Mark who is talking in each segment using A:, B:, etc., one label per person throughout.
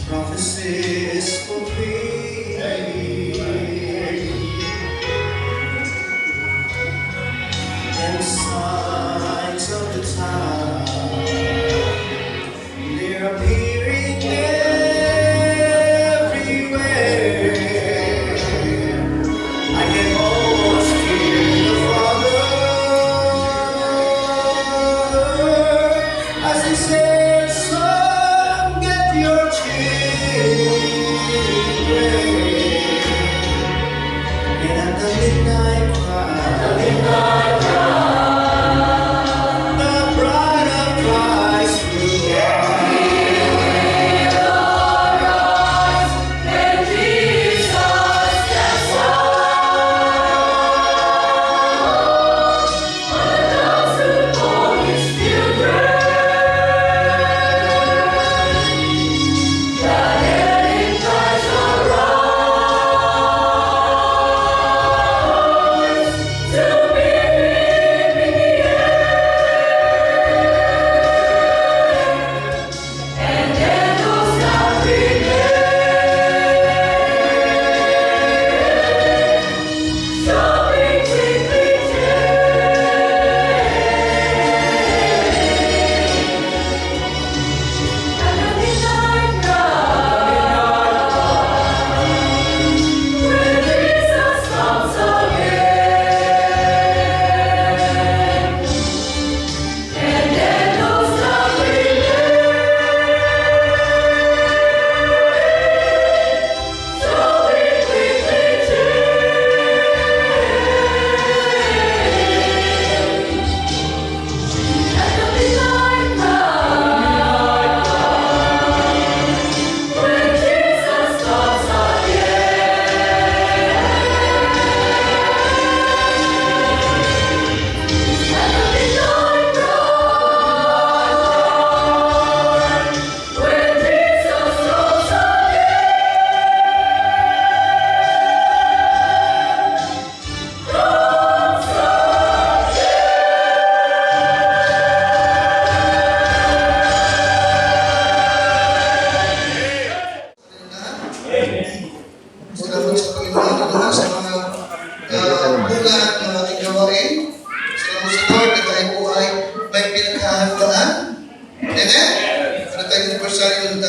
A: Prophecies fulfilled, and signs of the time, they're appearing everywhere. I can almost hear the Father as He says, "Son, get your and at the midnight cry,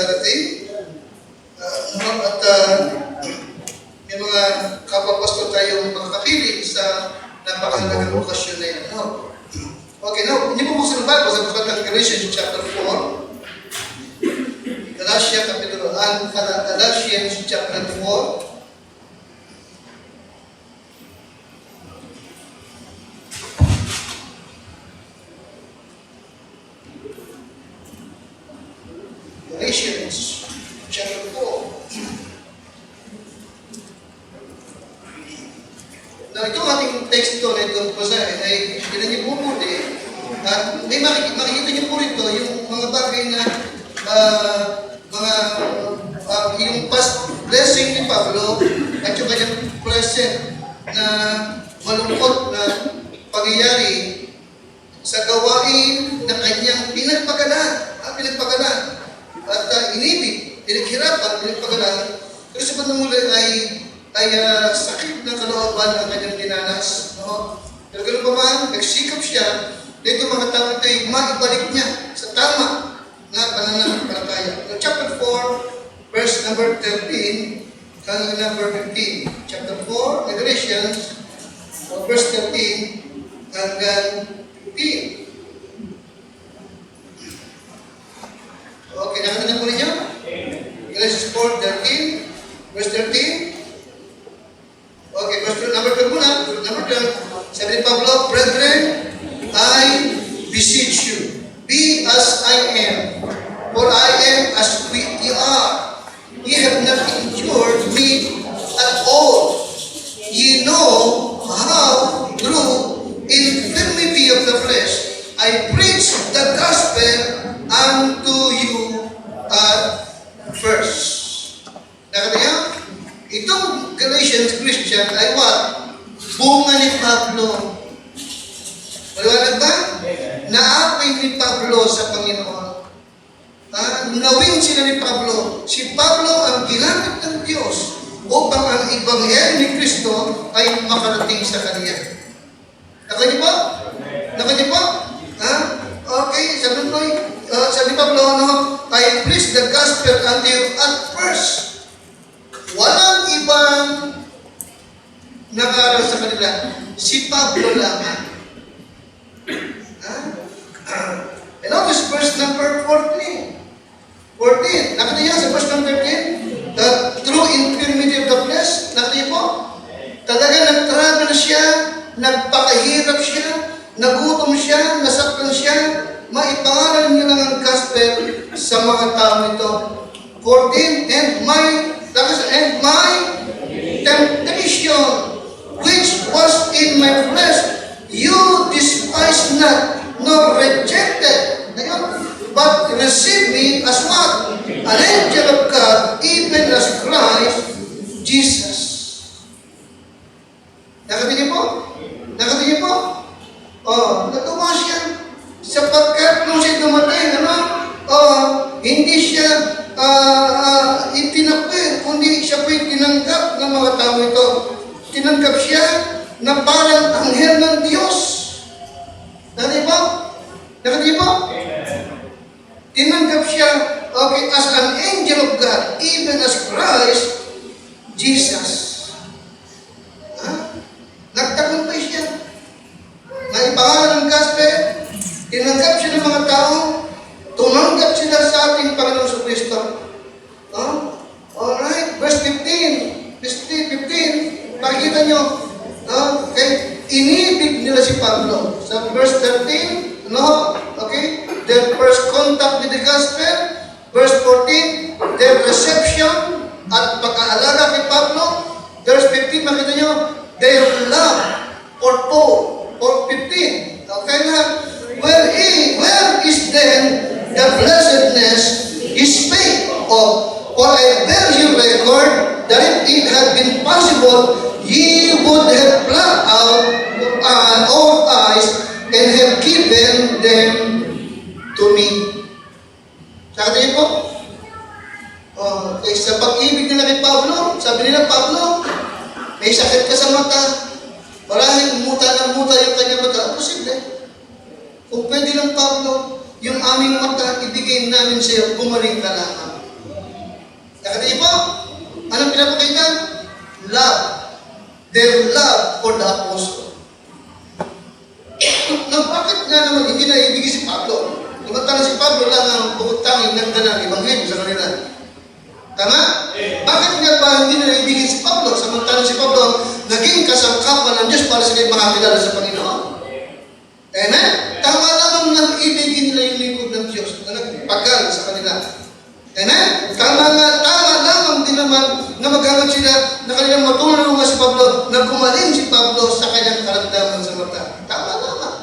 B: darating. At may mga kapapastor tayong makakapiling sa napakahalagang okasyon na yan. No? Okay, now, hindi po buksan ang Bible sa book ng Galatians chapter 4. Galatians chapter 4. Galatians chapter 4. Now, itong ating text ito na ito ay tinan niyo po mabuti. At may makikita niyo po rito yung mga bagay na yung past blessing ni Pablo at yung kanyang present na malungkot na pangyayari sa gawain na kanyang pinagpagalan. At inibig, pinaghirapan, pinagpagalan. Pero sa bandang muli ay sakit ng kalooban ang kanyang dinanas. No? Pero ganoon pa man, nagsikap siya dito mga tao ito ay maibalik niya sa tama na pananampalataya. Chapter 4, verse number 13 hanggang number 15. Chapter 4, Galatians, verse 13 hanggang 15. Okay, nakita na po ninyo? Galatians 4:13, verse 13. Okay, verse number 12 muna. Number 12, sabi ni Pablo, brethren, I beseech you, be as I am, for I am as ye are. Ye have not endured me at all. Ye know how through infirmity of the flesh I preach the gospel unto you at first. Nakita niyo? Itong Galatians Christian ay what? Bunga ni Pablo. Maliwanag ba? Naapay ni Pablo sa Panginoon. Nawin sila ni Pablo. Si Pablo ang ginamit ng Diyos upang ang Ebanghelyo ni Kristo ay makarating sa kanya. Nakita niyo po? Nakita niyo po? Okay, sabi Pablo, no? I preach the gospel unto you at first. Walang ibang nag-aaral sa kanila. Si Pablo lamang. And notice verse number 14. Nakita niyo sa verse number 13? The true infirmity of the flesh. Nakita niyo po? Talaga nag-travel siya, nagpakahirap siya, nagutom siya, nasaktan siya, maipangalan niya lang ang gospel sa mga tao ito. 14, and my temptation, which was in my flesh, you despise not, nor rejected, but receive me as what? An angel of God, even as Christ Jesus. Nakita niyo po? Nakita niyo po? Natuwa siya. Sapagkat nung siya dumating, hindi siya itinapin, kundi siya po'y tinanggap ng mga tao ito. Tinanggap siya na parang anghel ng Diyos. Nakita po? Nakita po? Tinanggap siya, okay, as an angel of God, even as Christ Jesus. Nagtagumpay siya. Naipangalan ng gospel, tinanggap siya ng mga tao, tumanggap sila sa ating Panginoon sa Kristo. Alright, verse 15. Verse 15, pakita nyo. Okay, inibig nila si Pablo. Sa verse 13, okay, their first contact with the gospel. Verse 14, their reception at pagkaalaga kay Pablo. Verse 15, makita nyo, their love for Paul. Or 15. Okay na? Where is then the blessedness is faith of? For I bear you record that if it had been possible, ye would have plucked out our eyes and have given them to me. Sabi niyo po? Sa pag-ibig nila kay Pablo, sabi nila, Pablo, may sakit ka sa mata. Maraming muta yung kanyang mata. Posible. Kung pwede lang, Pablo, yung aming mata, ibigay namin sa iyo, gumaling ka lamang. Nakita niyo po? Anong pinapakita? Love. Their love for the apostle. Bakit nga naman hindi na ibigay si Pablo? Lumantang si Pablo lang ang bukod tanging nagdala ng Ebanghelyo sa kanila. Tama? Bakit nga ba hindi na ibigay si Pablo? Samantalang si Pablo ang naging kasangkapan ng Diyos para sila makakilala sa Panginoon. Amen? Tama lamang nang ibigin nila yung lingkod ng Diyos na nagpagal sa kanila. Amen? Tama lamang din naman na maghangat sila na kanilang matulungan si Pablo na gumaling si Pablo sa kanyang karamdaman sa mata. Tama lamang.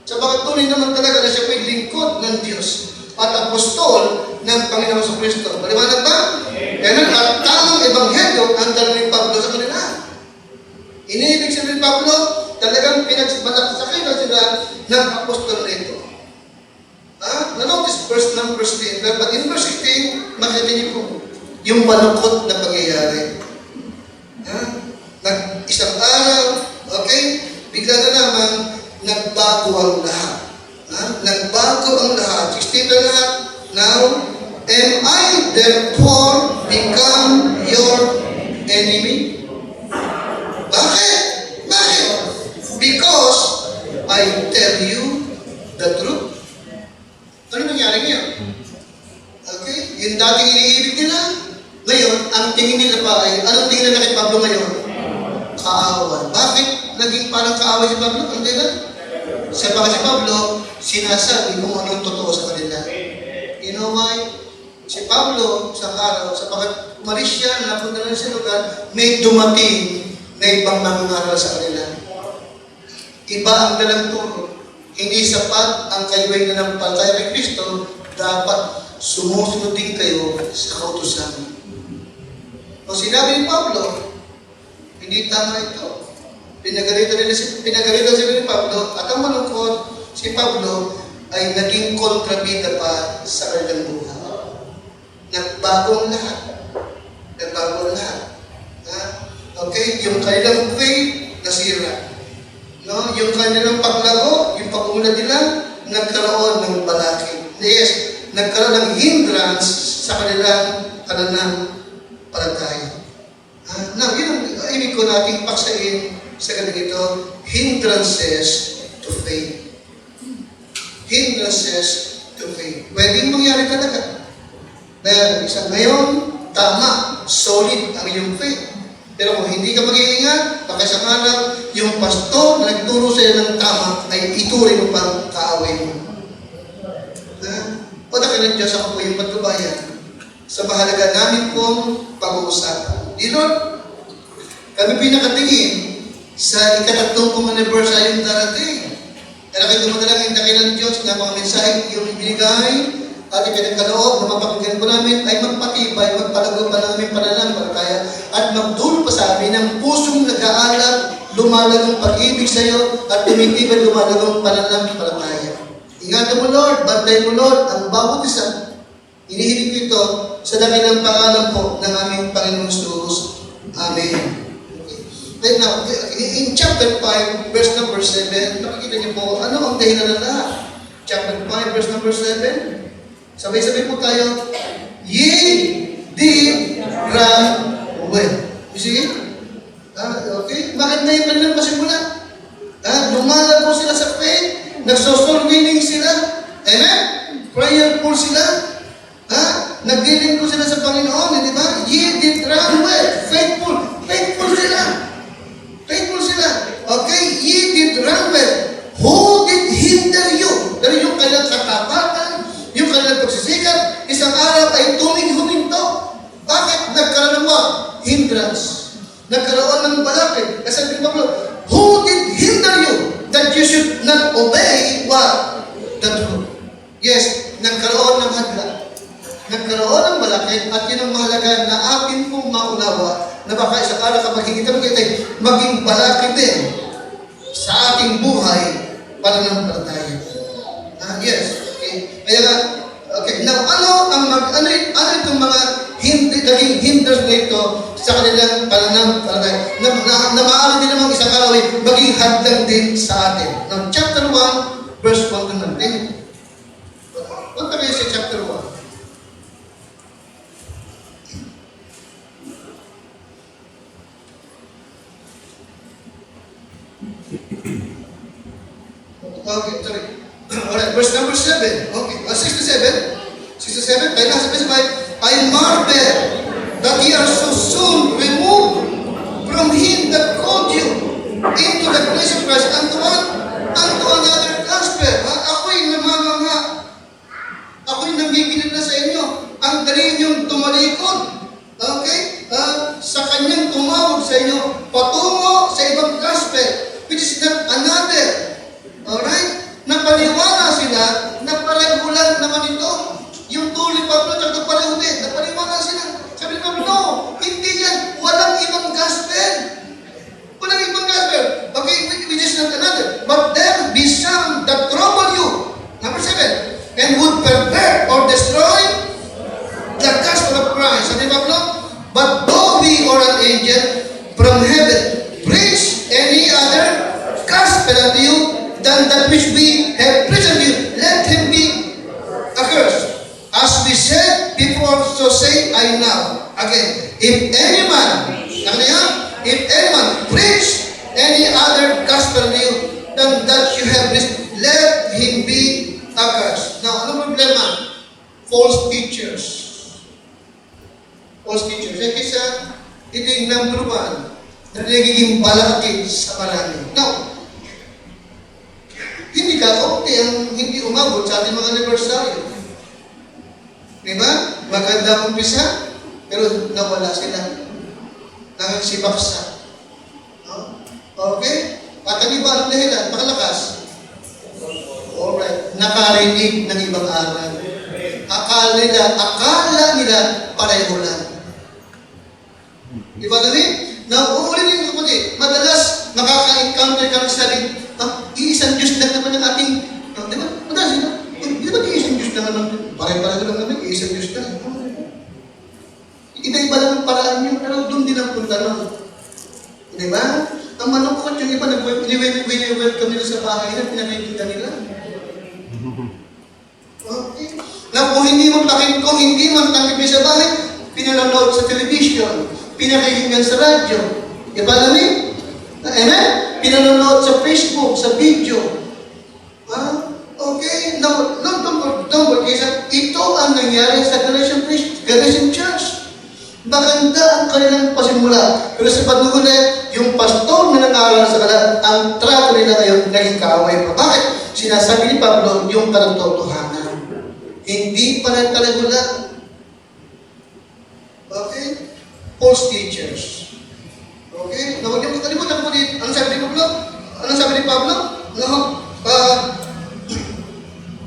B: Sa tunay naman talaga na siya may lingkod ng Diyos at apostol ng Panginoon sa Kristo. Maliwanag ba? Amen? At tamang ebanghelyo ang dala ni Pablo sa kanila. Iniibig sabihin ni Pablo, talagang pinagbalaksakin na sila ng apostol nito. Na-notice verse number 10. But in verse 15, makita niyo po yung malungkot na pangyayari. Isang araw, okay, bigla na naman, nagbago ang lahat. Nagbago ang lahat. 16 na lahat. Now, am I therefore become your enemy? Bakit? Bakit? Because I tell you the truth. Ano nangyari ngayon? Okay? Yung dating iniibig nila, ngayon, ang tingin nila pa ay, anong tingin nila kay Pablo ngayon? Kaaway. Bakit naging parang kaaway si Pablo? Ang tingin? Sa si Pablo, sinasabi kung anong totoo sa kanila. You know why? Si Pablo, sa araw, sapagat umalis siya, napunta na sa lugar, may dumating na ibang mangungaral sa kanila. Iba ang dalang turo. Hindi sapat ang kayo'y nanampalataya kay Kristo, dapat sumusunod din kayo sa kautusan. Kung sinabi ni Pablo, hindi tama ito. Pinagarito sila ni Pablo, at ang malungkot, si Pablo ay naging kontrabida pa sa kanilang buhay. Nagbagong lahat. Nagbagong lahat. Okay? Yung kanilang faith, nasira. No? Yung kanilang paglago, yung pag-umunad nila, nagkaroon ng balakid. Yes, nagkaroon ng hindrance sa kanilang pananampalataya. Now, yun ang ibig ko nating paksain sa ganito, hindrances to faith. Hindrances to faith. Pwedeng mangyari talaga. Dahil isa ngayon, tama, solid ang iyong faith. Pero kung hindi ka mag-iingat, baka sa araw, yung pastor na nagturo sa'yo ng tama ay ituring mo pang kaaway mo. O na ng Diyos, ako po yung patnubayan sa bahalaga namin pong pag-uusapan. Di Lord, kami pinakatingin sa ika-3 pong anniversary yung darating. Kaya kayo dumadalangin na kayo ng Diyos na mga mensahe yung ibinigay at ipinagkaloob na mapakinggan po namin ay magpatibay, magpalago pa namin pananampalataya at magdulot pa sa amin ng pusong nag-aalab, lumalagong pag-ibig sa iyo at tumitibay lumalagong pananampalataya. Ingatan mo Lord, bantayan mo Lord ang bawat isa. Inihiling ko ito sa dakilang pangalan po ng aming Panginoong Jesus. Amen. Then now, in chapter 5, verse number 7, nakikita niyo po, ano ang dahilan ng lahat? Chapter 5, verse number 7. Sabay-sabay po tayo, ye did run well. You see? Okay? Bakit na yung kanilang pasimula? Lumalag po sila sa faith, nagsosol winning sila. Amen? Prayerful sila. Nagdiling ko sila sa Panginoon, di ba? Ye did run well. Faithful. Faithful sila. Faithful sila. Okay? Ye did run well. Who did hinder you? Dahil yung kanilang katapatan, yung kanilang pagsisikap, isang araw ay huminto. Bakit? Nagkaroon ng what? Hindrance. Nagkaroon ng balakid. Kasi sabi Pablo, who did hinder you that you should not obey what? The truth. Yes, nagkaroon ng hadla. Nagkaroon ng balakid at yun ang mahalaga na atin pong maunawa na baka isang araw kapag hindi kami maging balakid din sa ating buhay para ng palataya. Yes. Okay. Kaya nga, okay. Now, ano itong mga naging hinders na ito sa kanilang pananampalataya na maaari din namang isang araw ay maging hadlang din sa atin. Now, chapter 1, verse 1 to 9. Punta kayo sa chapter 1. Okay, sorry. Alright, verse number 7. Okay, 6 to 7. 6 to 7, tayo na specify. I marvel that ye are so soon removed from him that called you into the grace of Christ unto what? Unto another gospel. Ako'y namamanga. Ako'y nangigilid na sa inyo. Ang dali niyong tumalikod. Okay? Sa kanyang tumawag sa inyo patungo sa ibang gospel, which is not another. Alright? Napaniwala sila na pareho lang naman ito. Yung tuloy Pablo at pareho din. Napaniwala sila. Sabi ni Pablo, no, hindi yan. Walang ibang gospel. Walang ibang gospel. Okay, which is not another. But there be some that trouble you. Number 7. And would pervert or destroy the gospel of Christ. Sabi ni Pablo, but though we or an angel from heaven preach any other gospel unto you than that which we have preached unto you, let him be accursed. As we said before, so say I now. Again, if any man preach any other gospel to you than that you have preached, let him be accursed. Now, ano problema? False teachers. False teachers. Kasi ito yung number 1 na nagiging balakid sa marami. Now, hindi kakaunti ang hindi umabot sa ating mga anibersaryo. Diba? Maganda umpisa, pero nawala sila. Nangagsibaksa. No? Okay? At ang iba ang dahilan, makalakas. Alright. Nakarinig ng ibang aral. Akala nila pareho lang. Diba namin? Uulitin ko kapatid, madalas nakaka-encounter kami sa rin, iisang Diyos lang naman ang ating, di ba? Madalas, di ba iisang Diyos lang naman? Pare-pareho lang naman, iisang Diyos lang. Iba-iba lang ang paraan niyo, pero doon din ang punta nun. Di ba? Ang manukot yung iba, welcome nila sa bahay na pinakikita nila. Okay. Na kung hindi man tanggap sa bahay, pinanonood sa television, pinakikinggan sa radyo. Diba namin? Amen? Pinanonood sa Facebook, sa video. Okay? No, don't forget. Ito ang nangyari sa Galatian Church. Maganda ang kanilang pasimula. Pero sa pagdugulit, yung pastor na nag-aaral sa kanila, ang trato nila ngayon naging kaaway pa. Bakit? Sinasabi ni Pablo yung katotohanan. Hindi pala lang. Okay? False teachers. Okay? Na huwag niyo makalimutan po din. Ano sabi ni Pablo? No?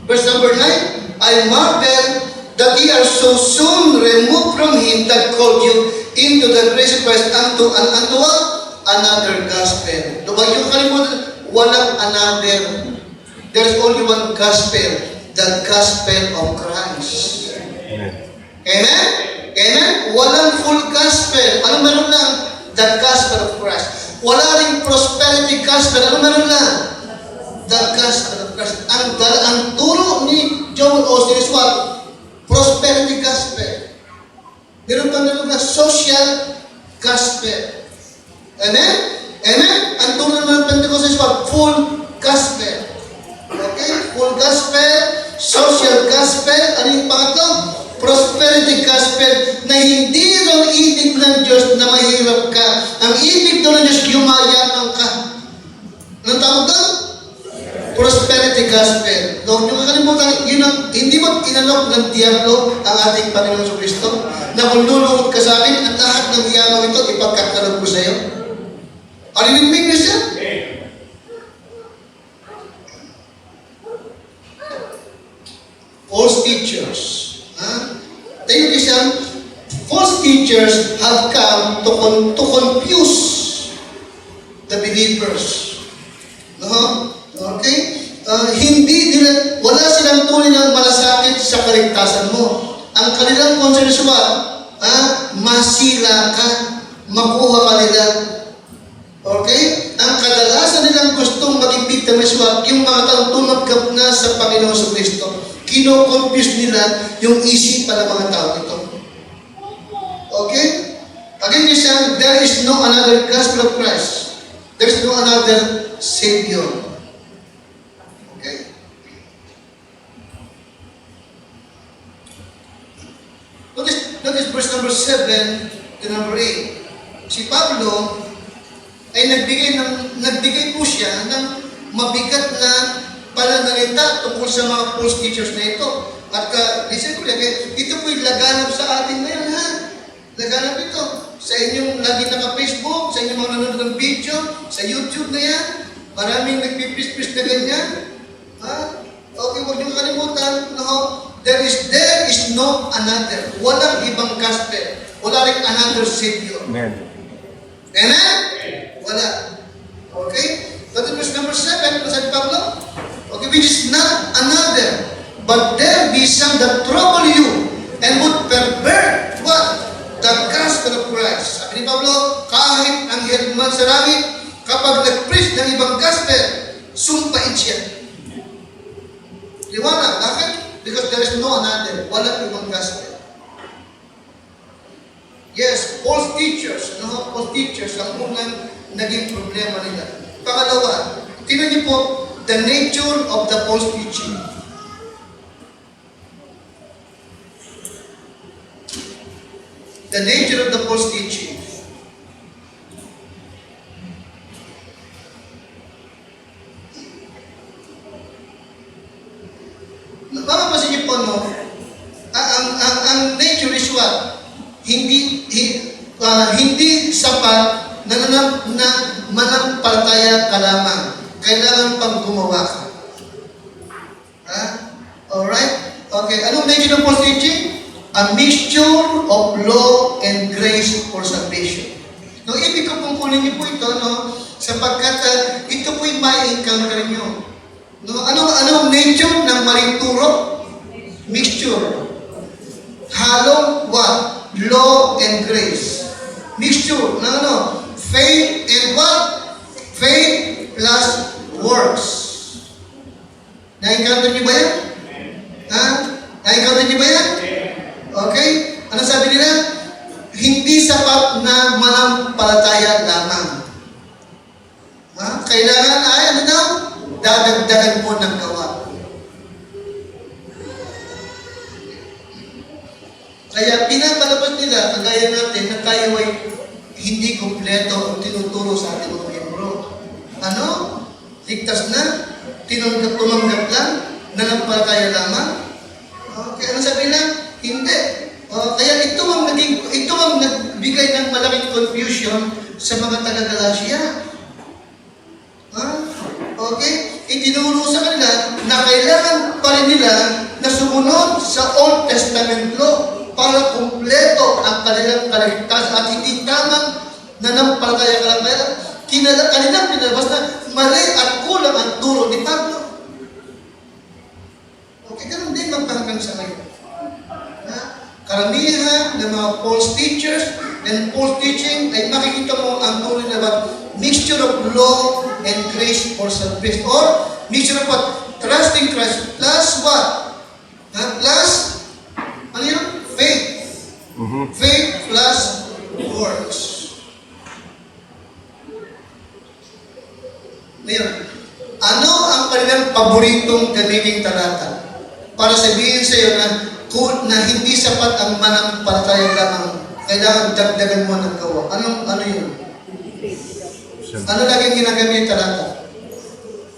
B: Verse number 9, I marvel that ye are so soon removed from him that called you into the grace of Christ unto what? Another gospel. Huwag niyo makalimutan, walang another. There's only one gospel, the gospel of Christ. Amen? Amen? Walang full gospel. Ano meron lang? The gospel of Christ. Wala ring prosperity gospel. Ano meron lang? The gospel of Christ. Ang turo ni Joel Osteen is what? Prosperity gospel. Meron pa na social gospel. Amen? Amen? Ang turo naman ng Pentecostal is what? Full gospel. Okay? Full gospel, social gospel. Ano yung pangatlo? Prosperity gospel na hindi raw ibig ng Diyos na mahirap ka. Ang ibig daw ng Diyos, yumayaman ka. Anong tawag doon? Prosperity gospel. Huwag niyo kakalimutan, yun ang, hindi mo inalok ng diablo ang ating Panginoon sa Kristo na kung lulungkot ka sa akin, at lahat ng yaman ito, ipagkakalog ko sa iyo. Are you with me, Christian? False teachers. Tayo Christian, false teachers have come to confuse the believers. No? Okay? Wala silang tunay na malasakit sa kaligtasan mo. Ang kanilang concern is what? Masila ka, makuha ka nila. Okay? Ang kadalasan nilang gustong maging biktima is what? Yung mga taong tumanggap na sa Panginoon sa Kristo. Kino-confuse nila yung isipan ng mga tao ito. Okay? Again, Christian, there is no another gospel of Christ. There is no another Savior. number 7 to number 8. Si Pablo ay nagbigay po siya ng mabigat na pananalita tungkol sa mga false teachers na ito. At listen ko lang, ito po'y laganap sa atin ngayon, ha? Laganap ito. Sa inyong lagi naka-Facebook, sa inyong mga nanonood ng video, sa YouTube na yan, maraming nagpipis-pis na ganyan. Ha? Okay, huwag niyong kalimutan, no? There is no another. Walang ibang gospel. Wala rin another Savior.
C: Amen.
B: Amen? Wala. Okay? That is verse number 7, ano sabi Pablo? Okay, which is not another, but there be some that trouble you and would pervert what? The gospel of Christ. Sabi ni Pablo, kahit ang hirman sa langit, kapag nag-preach ng ibang gospel, sumpain siya. Liwanag. Bakit? Because there is no another. Walang ibang gospel. Yes, false teachers. No? False teachers ang unang naging problema nila. Pangalawa, tingnan niyo po, the nature of the false teaching. The nature of the false teaching. Mapapansin niyo po, no? Ang nature is what? Hindi sapat na manampalataya ka lamang. Kailangan pang gumawa ka. Ha? Alright? Okay. Anong nature ng false teaching? A mixture of law and grace for salvation. No, ibig ko pong kunin niyo po ito, no? Sapagkat ito po'y ma-encounter niyo. No, anong nature ng maling turo? Mixture. Halong what? Law and grace. Mixture. No. Faith and what? Faith plus works. Na-encounter niyo ba yan? Ha? Na-encounter niyo ba yan? Okay? Ano sabi nila? Hindi sapat na manampalataya lamang. Ha? Kailangan ay ano daw? Dadagdagan mo ng gawa. Kaya pinapalabas nila, kagaya natin, na tayo ay hindi kumpleto ang tinuturo sa ating mga miyembro. Ano? Ligtas na? Tumanggap lang? Nanampalataya lamang? Okay, ano sabi nila? Hindi. Kaya ito ang nagbigay ng malaking confusion sa mga taga-Galacia. Okay? Itinuro sa kanila na kailangan pa rin nila na sumunod sa Old Testament law para kumpleto ang kanilang kaligtasan at hindi tamang nanampalataya ka lang. Kaya kanilang pinalabas na mali at kulang ang turo ni Pablo. Okay, ganun din magpahanggang sa ngayon. Karamihan ng mga false teachers and false teaching ay makikita mo ang turo na mixture of law and grace for salvation, or mixture of what? Trusting Christ plus what? Plus, ano yun? Faith. Faith plus works. Ngayon, ano ang kanilang paboritong gamiting talata? Para sabihin sa iyo na hindi sapat ang manampalataya lamang, kailangan dagdagan mo ng gawa. Ano yun? Ano laging ginagamit talata?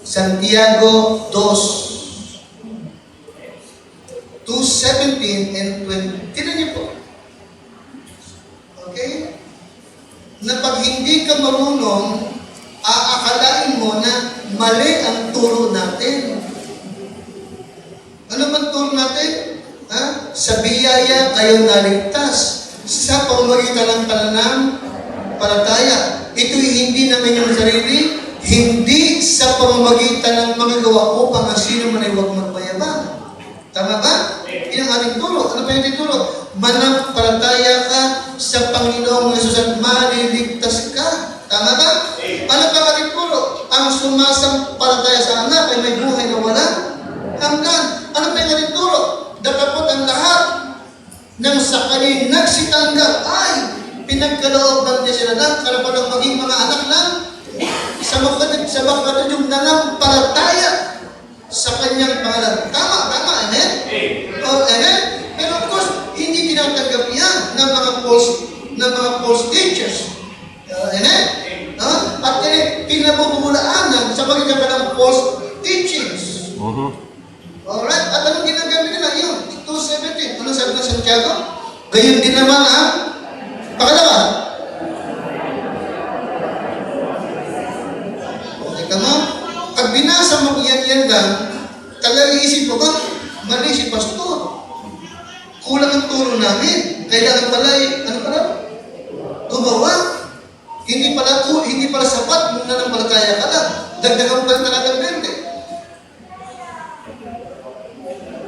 B: Santiago 2:17 and 20. Tignan niyo po. Okay? Na pag hindi ka marunong, aakalain mo na mali ang turo natin. Ano bang turo natin? Sa biyaya kayo naligtas sa pamamagitan ng pananampalataya. Ito'y hindi naman yung sarili, hindi sa pamamagitan ng mga gawa upang ang sino man ay huwag magmayabang. Tama ba? Yan ang ating turo. Ano pa yung turo? Manampalataya ka sa Panginoong Jesus at maliligtas ka. Tama ba? Ano pa ang ating turo? Ang sumasampalataya sa anak ay may buhay na walang hanggan. Ano pa yung ating turo? Datapot ang lahat ng sa kanyang nagsitanggap ay pinagkaloob ng Diyos sila ng karapatang maging mga anak ng sa makatid yung nanampalataya sa kanyang pangalan. Tama, amen? Amen? Pero of course, hindi tinatanggap yan ng mga false teachers. Amen? At pinabubulaanan sa pagkakita ng false teachings. Alright? At anong ginagamit nila? Yun, 2:17. Ano sabi ng Santiago? Gayon din naman ang pangalawa. Okay ka mo? Pag binasa mo yan lang, talagang isip mo ba, mali si pastor. Kulang ang turo namin. Kailangan pala, ano pala? Gumawa. Hindi pala sapat nung nanampalataya ka lang. Dagdagan pa talagang 20.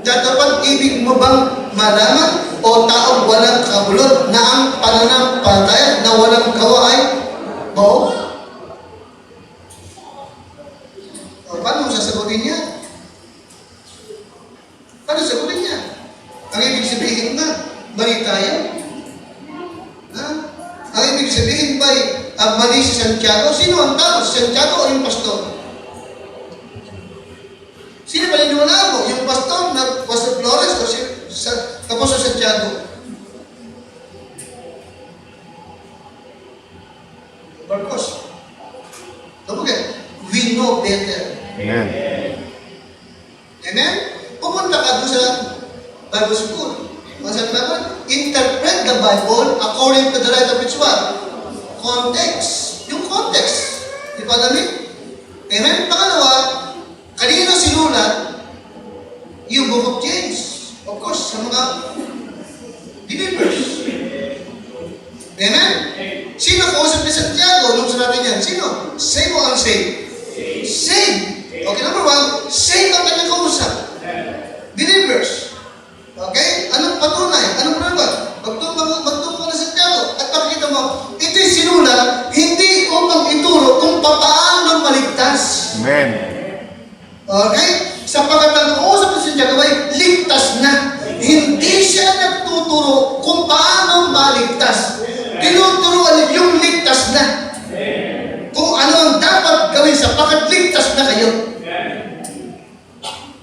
B: Dapat ibig mo bang malaman o taong walang kabulot na ang pananampalataya na walang gawa ay bao? O, paano mo sasagutin niya? Paano sasagutin niya? Ang ibig sabihin ba, mali tayo? Ha? Ang ibig sabihin ba, mali si Santiago? Sino ang tao? Si Santiago o yung pastor? Sino ba niniwala mo? Yung pastor na Pastor Flores o Apostol Santiago? Marcos. Kapag we know better.
C: Amen.
B: Amen? Pumunta ka doon sa Bible school. Masabi naman, interpret the Bible according to the right of its what? Context. Yung context. Di ba namin? Amen? Pangalawa, kanino sinulat yung Book of James? Of course, sa mga believers. Amen? Sino kausap ni Santiago nung sinabi niyan? Sino? Save o unsaved? Save. Okay, number one, save ang kanyang kausap. Believers. Okay? Anong patunay? Anong prueba? Magtungo ka na Santiago at pakikita mo, ito'y sinulat hindi upang ituro kung paano maligtas.
C: Amen.
B: Okay? Sapagkat ang kausap ng Santiago ay ligtas na. Hindi siya nagtuturo kung paano maligtas. Tinuturuan yung ligtas na. Kung ano ang dapat gawin sapagkat ligtas na kayo.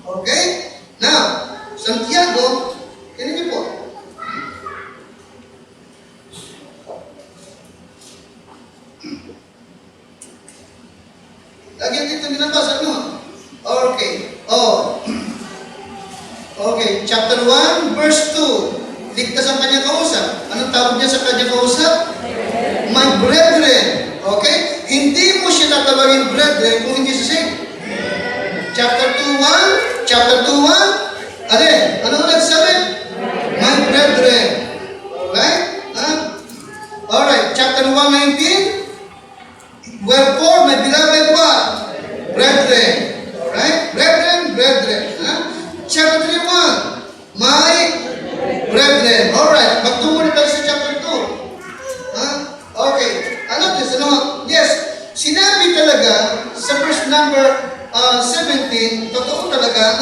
B: Okay? Now, Santiago, yan po. Lagyan dito binabasa nyo. Okay. Okay. Chapter 1, verse 2. Ligtas ang kanyang kausap. Anong tawag niya sa kanyang kausap? My brethren. Okay? Hindi mo siya tatawagin brethren kung hindi siya saved. Chapter 2, 1. Ano nagsabi? My brethren. Alright? Alright. Chapter 1:19. Wherefore, my beloved what? Brethren. Alright? Brethren. Chapter 3:1. My brethren. Alright. Magtungo na tayo sa chapter 2. Okay. Yes. Sinabi talaga sa verse number 17, totoo talaga,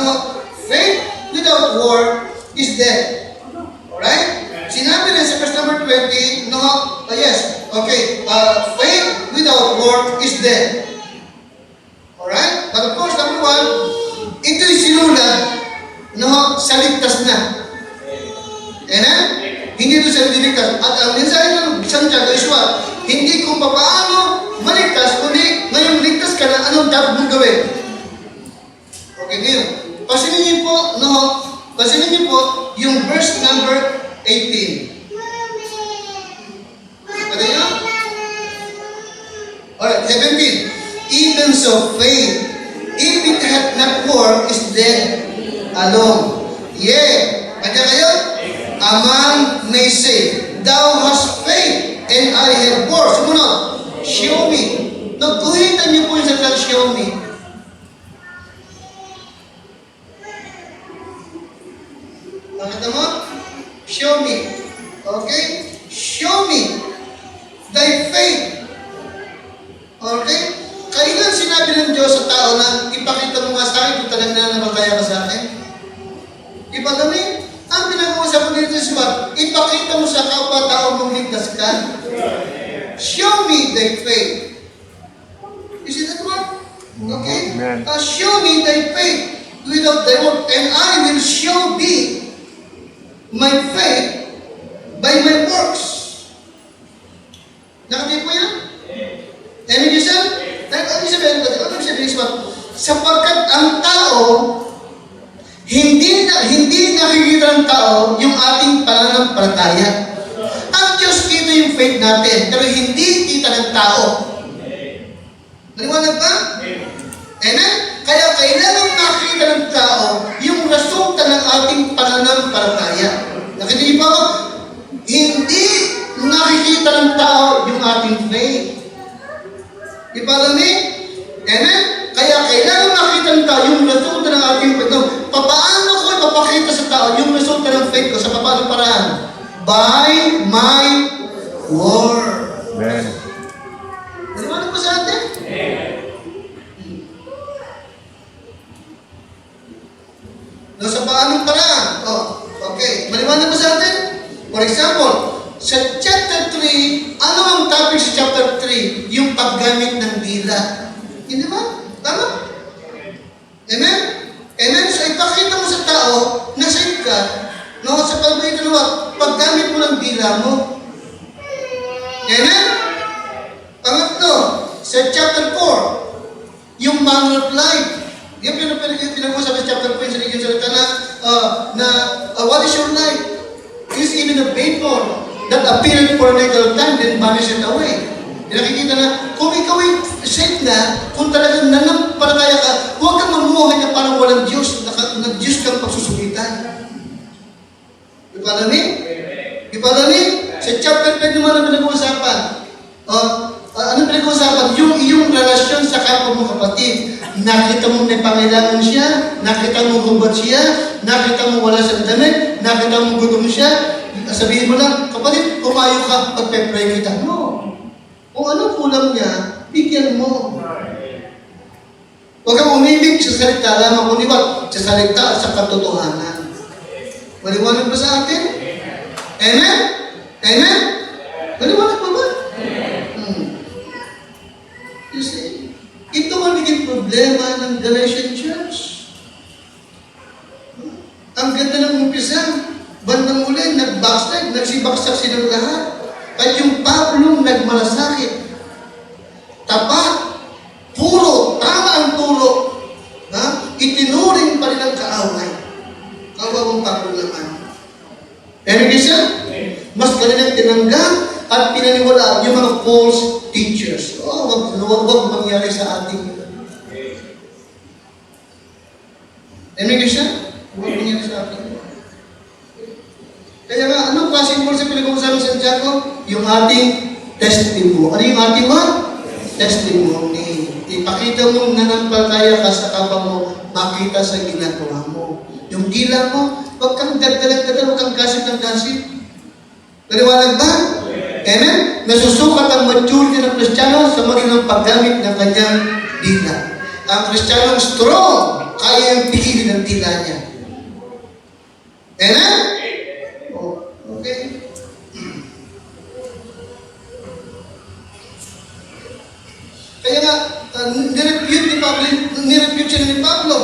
B: faith without work is dead. Alright? Sinabi rin sa verse number 20, yes, okay, faith without work is dead. Alright? But of course, number 1, ito'y sinulat, sa ligtas na. Amen? Hindi ito sa ligtas. At ang mensahe ng Santiago is what? Hindi kung paano maligtas, kundi ngayong ligtas ka na, anong dapat mong gawin? Okay, ngayon. Pasinin niyo po yung verse number 18. Pwede nyo? Alright, 17. Even so faith, if it hath not worked, is dead alone. Yea, kanya kayo? A man may say, thou hast faith, and I have works. Sumunod, show me. Nagkuhitan niyo po yung sa show me. Nakita mo? Show me. Okay? Show me thy faith. Okay? Kailan sinabi ng Diyos sa tao na ipakita mo nga sa akin kung talagang nananampalataya ka sa akin? Iba kami. Ang pinag-uusapan dito is what? Ipakita mo sa kapwa-tao mong ligtas ka. Show me thy faith. You see that one? Okay? Show me thy faith without thy work, and I will show thee my faith by my works. pananampalataya. Ang Diyos kita yung faith natin, pero hindi kita ng tao. Maliwanag ba? Amen? Kaya kailangan makita ng tao yung resulta ng ating pananampalataya. Nakita niyo ba? Hindi nakikita ng tao yung ating faith. Follow me? Amen? Kaya kailangan makita ng tao yung resulta ng ating faith. Paano ko ipapakita sa tao yung resulta ng faith ko sa paano paraan? By my word.
C: Amen.
B: Maliwanag ba sa atin? No, sa paanong paraan? Oh, okay. Maliwanag ba sa atin? For example, sa chapter 3, ano ang topic sa chapter 3? Yung paggamit ng dila. Hindi ba? Tama? Amen? Amen? So, ipakita mo sa tao na save ka, no, sa pagbayitan ng paggamit mo ng dila mo. Amen? Pangatlo, sa chapter 4, yung manner of life. Yung pinag-usap sa chapter 4, sa ligyan salita na what is your life? Is even a vapor that appeared for a little time, then vanished away. Nakikita na, kung ikaw ay safe na, kung talagang nanampalataya ka, huwag kang mamuhay na parang walang Diyos, na-Diyos kang pagsusugitan. Ipala ni? Ipala ni? Sa chapter 5 naman ang pinag-uusapan. Ano pinag-uusapan? Yung iyong relasyon sa kapwa mo kapatid. Nakita mo may pangailangan siya, nakita mo hubad siya, nakita mo wala siyang damit, nakita mo gutom siya, sabihin mo lang, kapatid, pumayo ka, pagpe-pray kita. No. Kung ano kulang niya, bigyan mo. Huwag kang umibig sa salita lamang, kundi ba? Sa salita at sa katotohanan. Maliwanag ba sa atin? Amen? Amen? Maliwanag ba ba? You see, ito ang naging problema ng Galatian Church. Ang ganda ng umpisa, bandang uli, nag-backslide, nagsibaksak silang lahat. At yung Pablong nagmalasakit. Tapat, puro, tama ang turo. Itinuring pa rin ang kaaway. Kawawang Pablo naman. Pero isa, mas kanilang tinanggap at pinaniwalaan yung mga false teachers. Wag mangyari sa ating. Amen siya? Huwag mangyari sa atin. Kaya nga, anong klaseng false sa pinag-uusapan sa Santiago? Yung ating testimony. Ano yung ating what? Testimony. Ipakita mong nanampalataya ka sa kapwa mo, makita sa ginagawa mo. Yung dila mo, huwag kang dagdalag-dagal, huwag kang gasip ng gasip. Naliwanag ba? Amen? Nasusukat ang maturity ng Kristiyano sa magandang paggamit ng kanyang dila. Ang Kristiyanong strong, kaya yung pigilin ng dila niya. Amen? Oh, okay. Kaya nga, nirepute siya ni Pablo.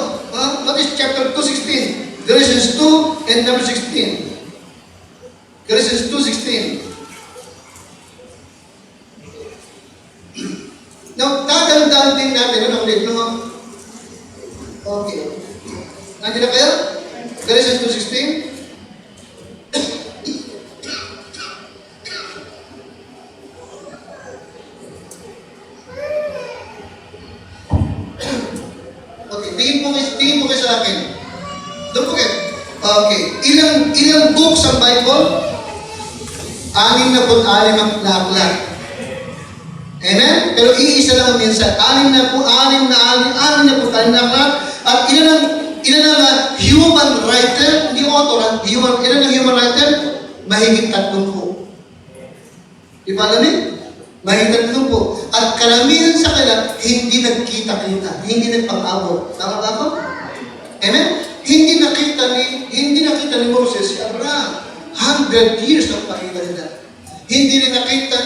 B: What is chapter 2:16? Galatians 2 and number 16. Galatians 2:16. Now, tatandaan din natin, ano ulit, no? Okay. Nandiyan na kayo? Galatians 2:16. Okay, tingin po kayo sa akin. Doon po kayo. Okay. Ilang books ang Bible? 66 na aklat. Amen? Pero iisa lang ang minsan. 6 na aklat. At ilan ang human writer, hindi author, ilan ang human writer? Mahigit 30 po. Di ba alam Mahigit 30 po. At karamihan sa kanila, hindi nagkita-kita, hindi nagpag-abot. Tama ba ako? Amen? Hindi nakita ni Moses si Abraham. 100 years ang pakita nila. Hindi rin nakita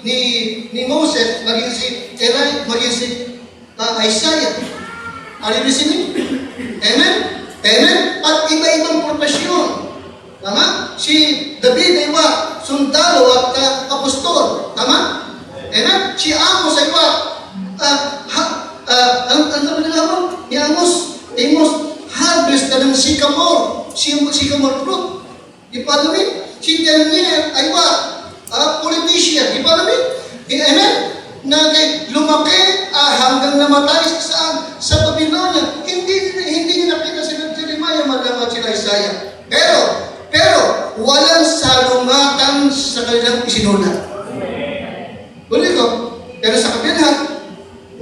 B: ni Moses, maging si Eli, maging si Isaiah. Are you listening? Amen? Amen? At iba-ibang profesyon. Tama? Si David ay sundalo at apostol. Tama? Amen? Si Amos ay ni Amos, harvest na ng sycamore fruit. Ipalamin? Si Daniel ay what? Politician. Di ba namin? Amen? Na lumaki hanggang namatay saan? Sa Babylonia. Hindi niya nakita si Jeremiah, malamat sila Isaiah. Pero, walang salungatan sa kanilang isinulat. Ulit ko, pero sa kabilang,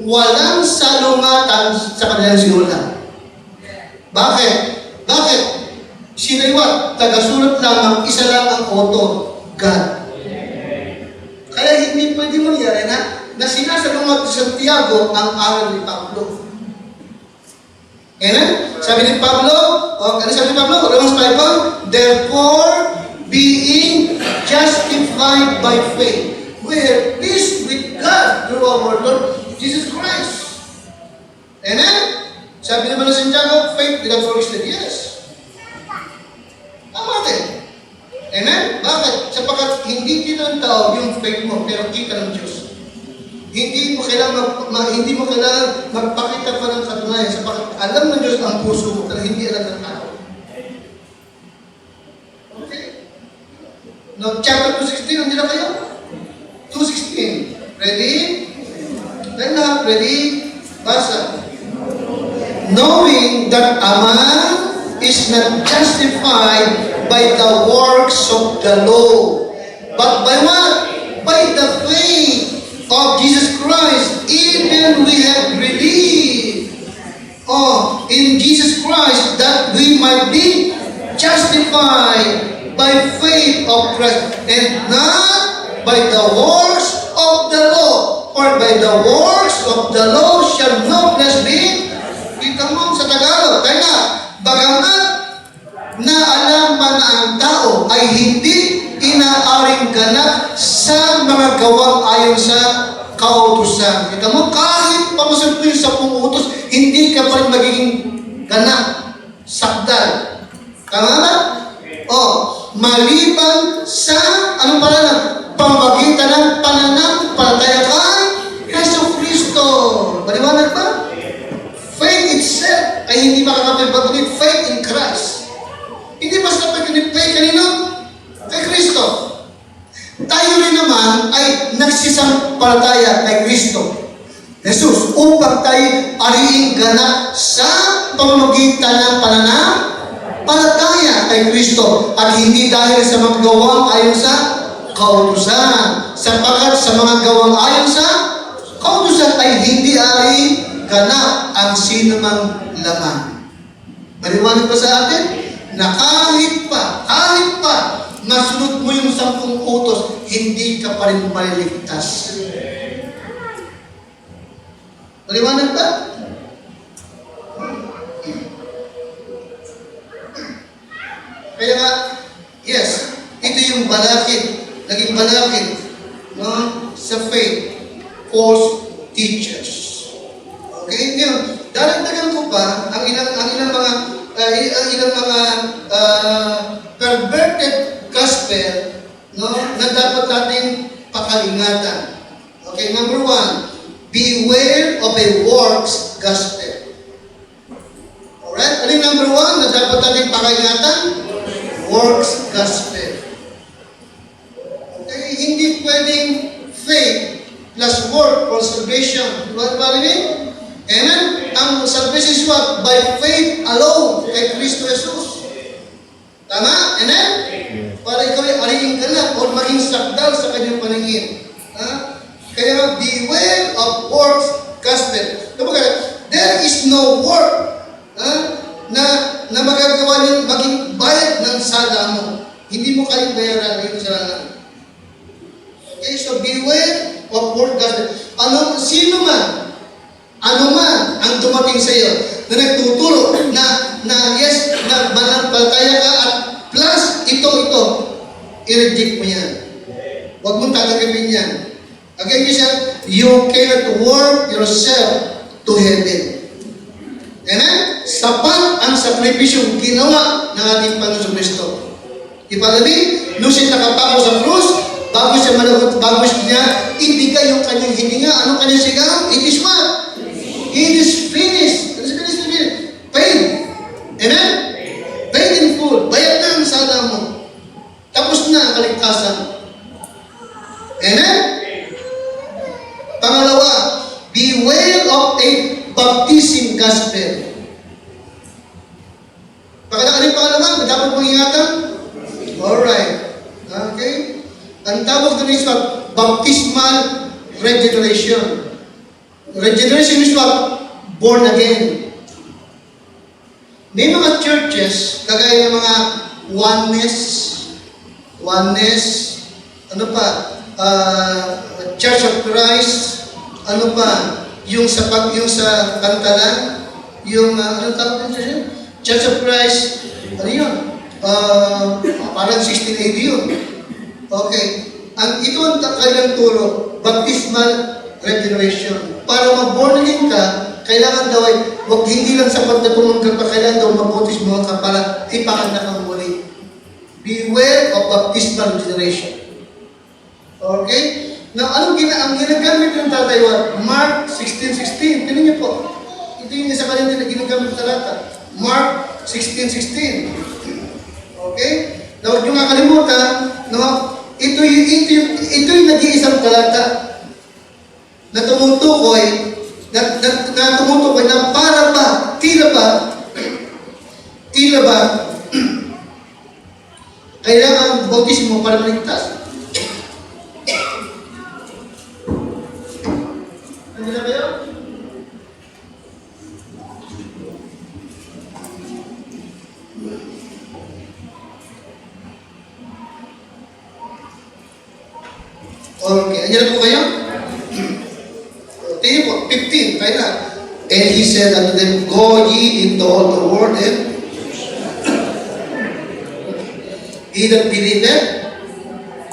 B: walang salungatan sa kanilang sinulat. Bakit? Sinaywa, tagasulat lamang, isa lang ang author, God. Kaya hindi pwede mangyari na sinasalungat ni Santiago ang aral ni Pablo. Amen? Sabi ni Pablo, ano sabi ni Pablo? Romans 5, therefore, being justified by faith, we have peace with God through our Lord Jesus Christ. Amen? Sabi naman ng Santiago, faith without works is yes. Tama din. Amen? Bakit? Sapagkat hindi kita ng tao yung faith mo, pero kita ng Diyos. Hindi mo kailangan magpakita pa ng katunayan sapagkat alam ng Diyos ang puso mo, pero hindi alam ng tao. Okay? Now, chapter 2:16, hindi na kayo? 2:16. Ready? Then na, ready? Basa. Knowing that a man is not justified by the works of the law, but by what? By the faith of Jesus Christ, even we have believed in Jesus Christ that we might be justified by faith of Christ, and not by the works of the law. For by the works of the law shall no flesh be. Kita mo sa Tagalog, tayo bagamat naalaman na ang tao ay hindi inaaring ganap sa mga gawang ayon sa kautusan. Kita mo, kahit pamasan mo yung 10 utos, hindi ka pa rin magiging ganap, sakdal. Tama ba? Maliban sa, anong palanan? Pamagitan ng pananampalataya kay Yesu Cristo. Maliwanag ba? Faith itself ay hindi makakapit, but we need faith in Christ. Hindi basta pag-faith kanino? Kay Kristo. Tayo rin naman ay nagsisampalataya kay Kristo. Jesus, upang tayo ariing ganap sa pamamagitan ng pananampalataya kay Kristo at hindi dahil sa mga gawang ayon sa kautusan. Sapagkat sa mga gawang ayon sa kautusan ay hindi ari ganap ang sinumang laman. Maliwanag pa sa atin na kahit pa masunod mo yung 10 utos, hindi ka pa rin maliligtas. Maliwanag ba? Kaya nga, yes, ito yung naging balakid sa faith, false teachers. Okay, ngayon, daragdagan ko pa ang ilang mga perverted gospel, na dapat nating pakaingatan. Okay, number 1, beware of a works gospel. Alright? Ano yung number 1 na dapat nating pakaingatan? Works gospel. Okay, hindi pwedeng faith plus work for salvation. What ba rin? Amen? Ang salvation is what? By faith alone kay Kristo Jesus. Tama? Amen? Para ikaw ay ariing ganap o maging sakdal sa kanyang paningin. Kaya beware of works gospel. Kapag there is no work na magagawa niyong maging bayad ng sala mo. Hindi mo kayang bayaran yung sala. Okay, so beware of works gospel. Sino man ang dumating sa iyo na nagtuturo na yes, na manampalataya ka at plus ito, i-reject mo yan. Huwag mong tatanggapin yan. Again, you cannot work yourself to heaven. Amen? Sapat ang sakripisyong ginawa ng ating Panginoon Kristo. Ipagabi, nung siya nakapako sa krus, bago siya ibigay yung kanyang hininga. Anong kanyang sigaw? It is what? It is finished. It is finished. Paid. Amen? Paid in full. Bayad na ang sala mo. Tapos na tawag doon is what? Baptismal regeneration. Regeneration is what? Born again. May mga churches, kagaya ng mga oneness, ano pa, Church of Christ, ano pa, yung sa Pantalan, yung, ano tawag din siya? Church of Christ, ano yun? Parang 16 AD yun. Okay. Ito ang kailang turo, baptismal regeneration. Para mag-born again ka, kailangan daw ay, hindi lang sapat na pumunta ka, kailangan daw mabautismo ka para ipanganak ang muli. Beware of baptismal regeneration. Okay? Now, ang ginagamit ng Tatay Wat? Mark 16:16. Tingnan niyo po. Ito yung isa kanina na ginagamit ng talata. Mark 16:16. Okay? Now, huwag niyo makalimutan, no? Ito yung nag-iisang talata na tumutukoy na para ba, tila ba, kailangan bautismo para maligtas. Ano na kayo? Okay, andiyan na po kayo? Tingnan po, 15, kaya na. And he said unto them, Go ye into all the world, and he that believeth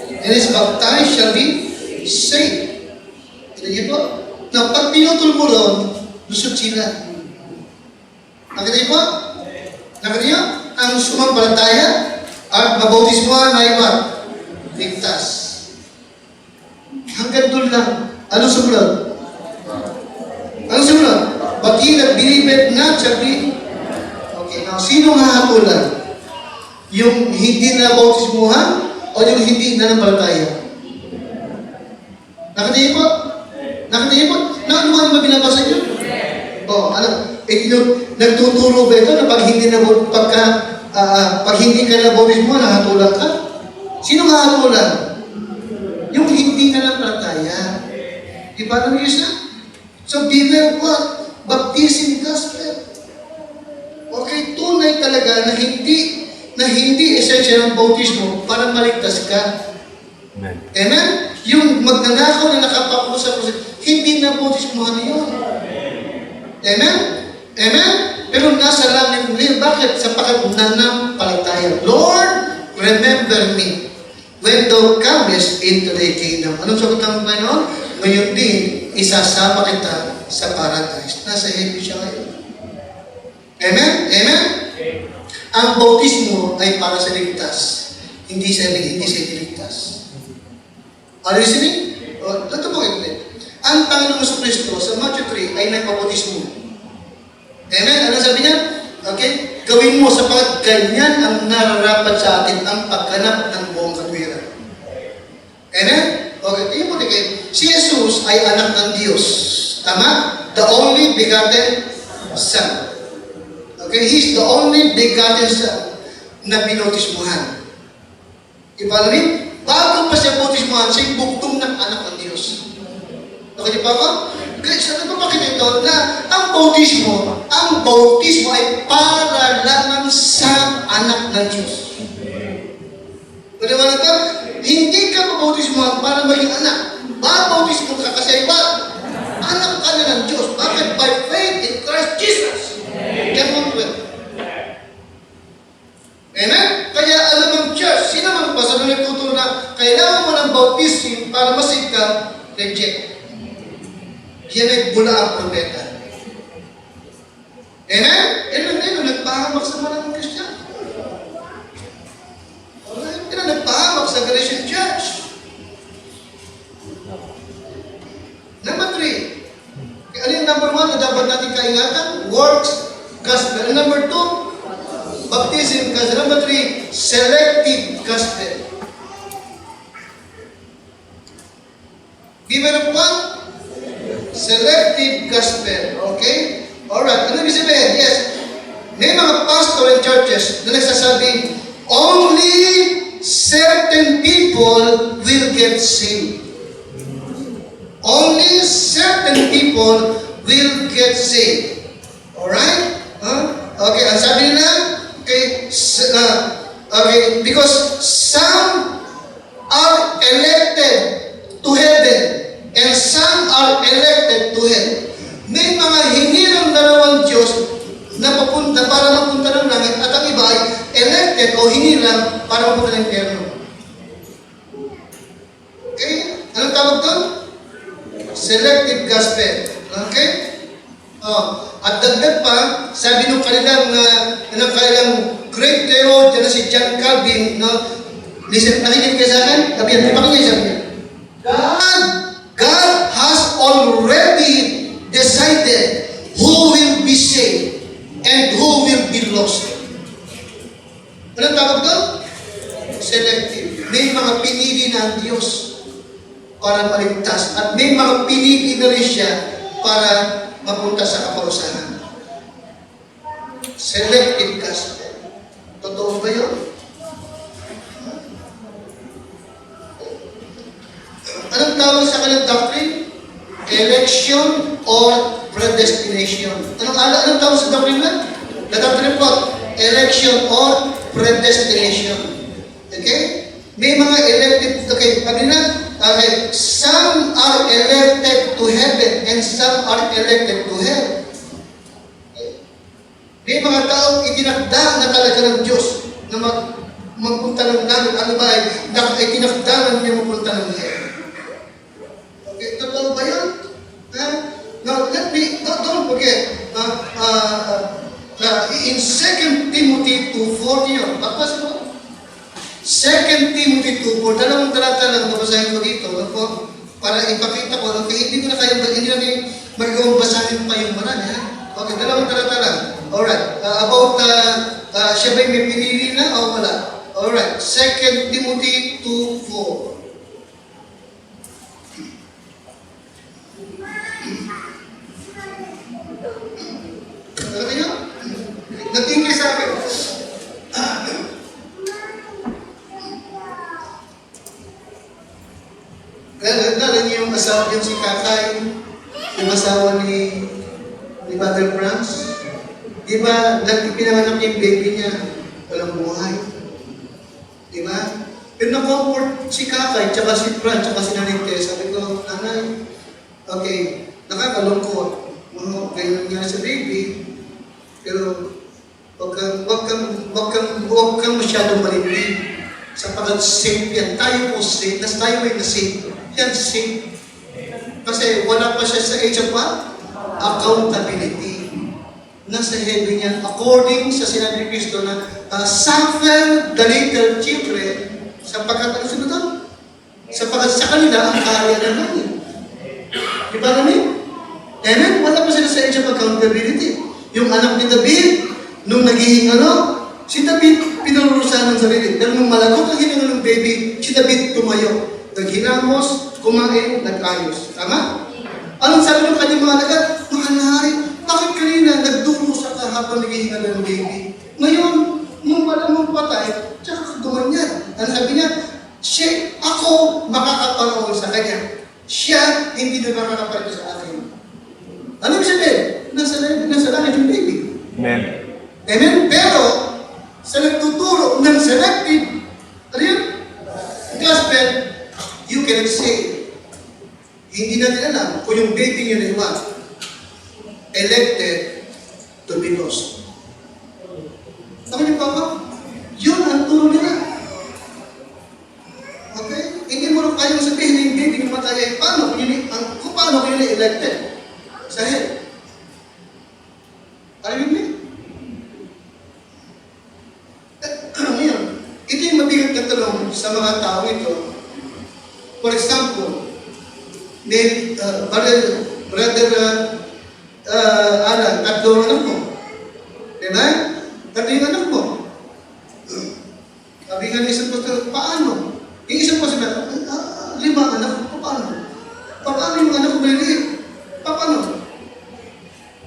B: and is baptized shall be saved. Tignan niyo po. Now, pag pinutol mo ron, lusot sila. Nakita niyo po? Nakita niyo? Ang sumampalataya at mabautismohan ay what? Ligtas. Hanggang doon lang. Ano sumunod? Ano sumunod? But he that believeth not shall be. Okay, now, sino hahatulan? Yung hindi na bautismuhan o yung hindi na nampalataya? Nakita niyo po? Nakita niyo po? Ano ba binabasa niyo? Ano? Nagtuturo ba ito na pag hindi ka na bautismuhan, nahatulan ka? Sino hahatulan? Yung hindi ka nampalataya. Di ba naman yun? So, beware what? Baptism gospel. Okay, tunay talaga na hindi essential ang bautismo para maligtas ka.
C: Amen.
B: Amen? Yung magnanakaw na nakapakusap, hindi na bautismohan yun. Amen? Amen? Pero nasa langit nila. Bakit? Sapagkat nanampalataya. Lord, remember me when thou comest into thy kingdom. Anong sagot ng Panginoon? Ngayon din, isasama kita sa paradise. Nasa heaven siya ngayon. Amen? Amen? Ang bautismo ay para sa ligtas. Hindi sa ligtas. Are you listening? Ito po ito. Ang Panginoong Jesucristo sa Matthew 3 ay nagpabautismo. Amen? Ano sabi niya? Okay? Gawin mo sapagat ganyan ang nararapat sa atin ang pagganap ng buong katwiran. Amen? Okay, tingin mo kayo. Si Jesus ay anak ng Diyos. Tama? The only begotten Son. Okay? He's the only begotten Son na binautismuhan. Iba rin? Bago pa siya bautismuhan, siya bugtong ng anak ng Diyos. Okay, di ba ba? Sa nagpapakita ito na ang bautismo ay para lamang sa anak ng Diyos. Pwede ba na ito? Hindi ka mabautismohan para maging anak. Babautismo ka kasi iba. Anak ka na ng Diyos. Bakit? By faith in Christ Jesus. Kaya amen? Kaya alam ng church, sino man ba sa nagtuturo na kailangan mo ng bautism para masig ka, reject. Yan ay bula ang propeta. Amen? Nagpahamak sa mga ng Christian. Nagpahamak sa Galatian Church. Number 3. Ano yung number 1 na dapat natin kaingatan? Works, gospel. And number 2, baptism, gospel. Number 3, selective gospel. Given of what? Selective gospel. Okay? Alright. Ano ibig sabihin? Yes. May mga pastor and churches na nagsasabi, only certain people will get get saved. Only certain people will get saved. Alright? Okay, ang sabi nila, okay, because some are elected to heaven and some are elected to hell. May mga hinilang dalawang Diyos na papunta para mapunta ng langit at ang iba ay elected o hinilang para mapunta ng impyerno. Okay? Anong tawag doon? Selective gospel. Okay? At dagdag pa, sabi nung kanilang great theologian na si John Calvin, no? Listen, nakikinig kayo sa akin? Sabihin, di ba kayo sabi niya? God has already decided who will be saved and who will be lost. Anong tawag doon? Selective. May mga pinili na ang Diyos para maligtas at may mga pinili na rin siya para mapunta sa kaparusahan. Selective gospel. Totoo ba yun? Anong tawag sa kanilang doctrine? Election or predestination. Anong tawag sa doctrine na? The doctrine po, election or predestination. Okay? May mga elected, okay, sabi na, okay, some are elected to heaven and some are elected to hell. May mga taong itinakda na talaga ng Diyos na magpunta ng langit. Ano ba ay itinakda niya magpunta ng hell. Okay, totoo ba yun? Now, don't forget, in 2 Timothy 2:4, bakbasa mo? 2 Timothy 2:4, dalawang talata lang babasahin ko dito, para ipakita ko, hindi ko na kayo, hindi natin magagawang basahin pa yung marami, ha? Okay, dalawang talata lang. Alright, about, siya ba'y may pinili na o wala? Alright, 2 Timothy 2:4. Nakita nyo? Nagtingin sa akin. Nalala niyo yung asawa niyo si Kakay, yung asawa ni Mother Franz. Di ba, pinanganak yung baby niya, walang buhay. Di ba? Pero na-comfort si Kakay, tsaka si Franz, tsaka si Nanay Tess. Sabi ko, Nanay, okay, nakakalungkot. Ganyan nga sa baby, pero wag kang masyadong malimlim. Sapagkat safe yan. Tayo po safe. Tayo may na-safe. Yan safe. Kasi wala pa siya sa age of what? Accountability. Nasa heaven yan. According sa sinabi ni Cristo na suffer the little children sapagkat ano sino doon? Sapagkat sa kanila ang kaharian ng langit. Di ba namin? Amen? Wala pa sila sa age of accountability. Yung anak ni David, nung naging si David pinarurusahan ng sarili. Pero nung malagot ang hinangan ng baby, si David tumayo. Naghinamos, kumain, nag-ayos. Tama? Anong sabi ng kanyang mga alagad? Mahal na hari, bakit kanina nagdurusa ka habang naghihinga ng baby? Ngayon, nung wala mong patay, tsaka gumanyan. Ang sabi niya, ako makakapanood sa kanya. Siya hindi na makakapanood sa akin. Ano ibig sabihin? Nasa langit yung baby.
C: Amen.
B: Amen? Pero, sa nagtuturo ng selective, ano yun? Gospel, you cannot say. Hindi natin alam kung yung baby niya na iwan, elected to be lost. Sabi niyo, Papa, yun ang turo nila. Okay? Hindi mo rin kayong sabihin na yung baby ng matay, paano kung yun elected? Sa head. Alam mo? Ngayon, ito yung mabigat na tanong sa mga tao ito. For example, may brother Alan, tatlong anak mo. Diba? Tatlong anak mo. Sabi nga ng isang pastor, paano? Yung isang pastor na, 5 anak ko, paano? Paano yung anak ko maliliit? Paano?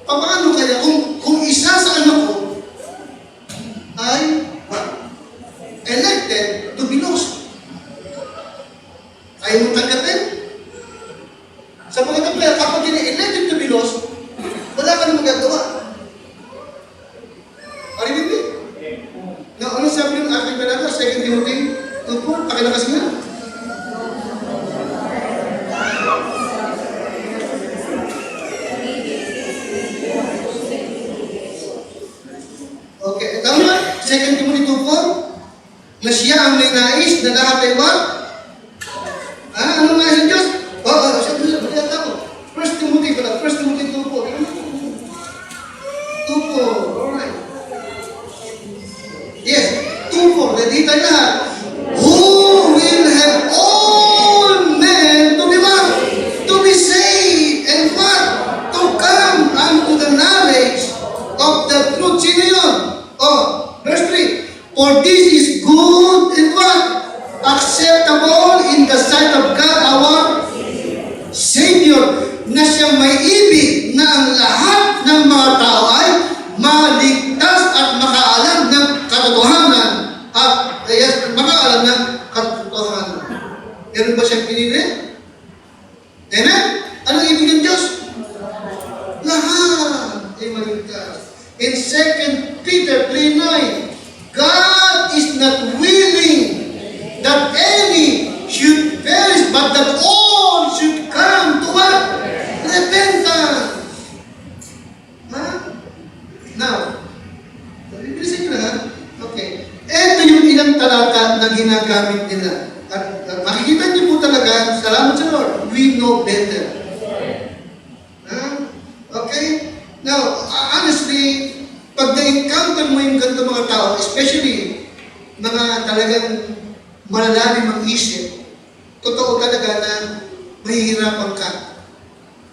B: Paano kaya kung isa sa anak ko ay elected to be lost? Kaya ang may nais na lahat ay what? Ano nais ng Diyos? Siya ako. First Timothy pala. First Timothy 2 po. 2 po. Alright. Yes. 2 po. Nadita lahat. Who will have all men to be what? To be saved and what? To come unto the knowledge of the truth. Sino yun? Verse 3. For this is good and what? Acceptable in the sight of God our Savior, na siyang may ibig na ang lahat ng mga tao ay maligtas at makaalam ng katotohanan. Makaalam ng katotohanan. Meron ba siyang pinili? Amen? Anong ibig ng Diyos? Lahat ay maligtas. In 2 Peter 3:9, God is not willing that any should perish, but that all should come to what? Repentance. Now, bilisan nyo na, okay. Ito yung ilang talata na ginagamit nila. At makikita niyo po talaga, salamat sa Lord, we know better. Okay? Now, honestly, pag na-encounter mo yung ganito mga tao, especially mga talagang malalalim ang isip, totoo talaga na mahihirapan ka.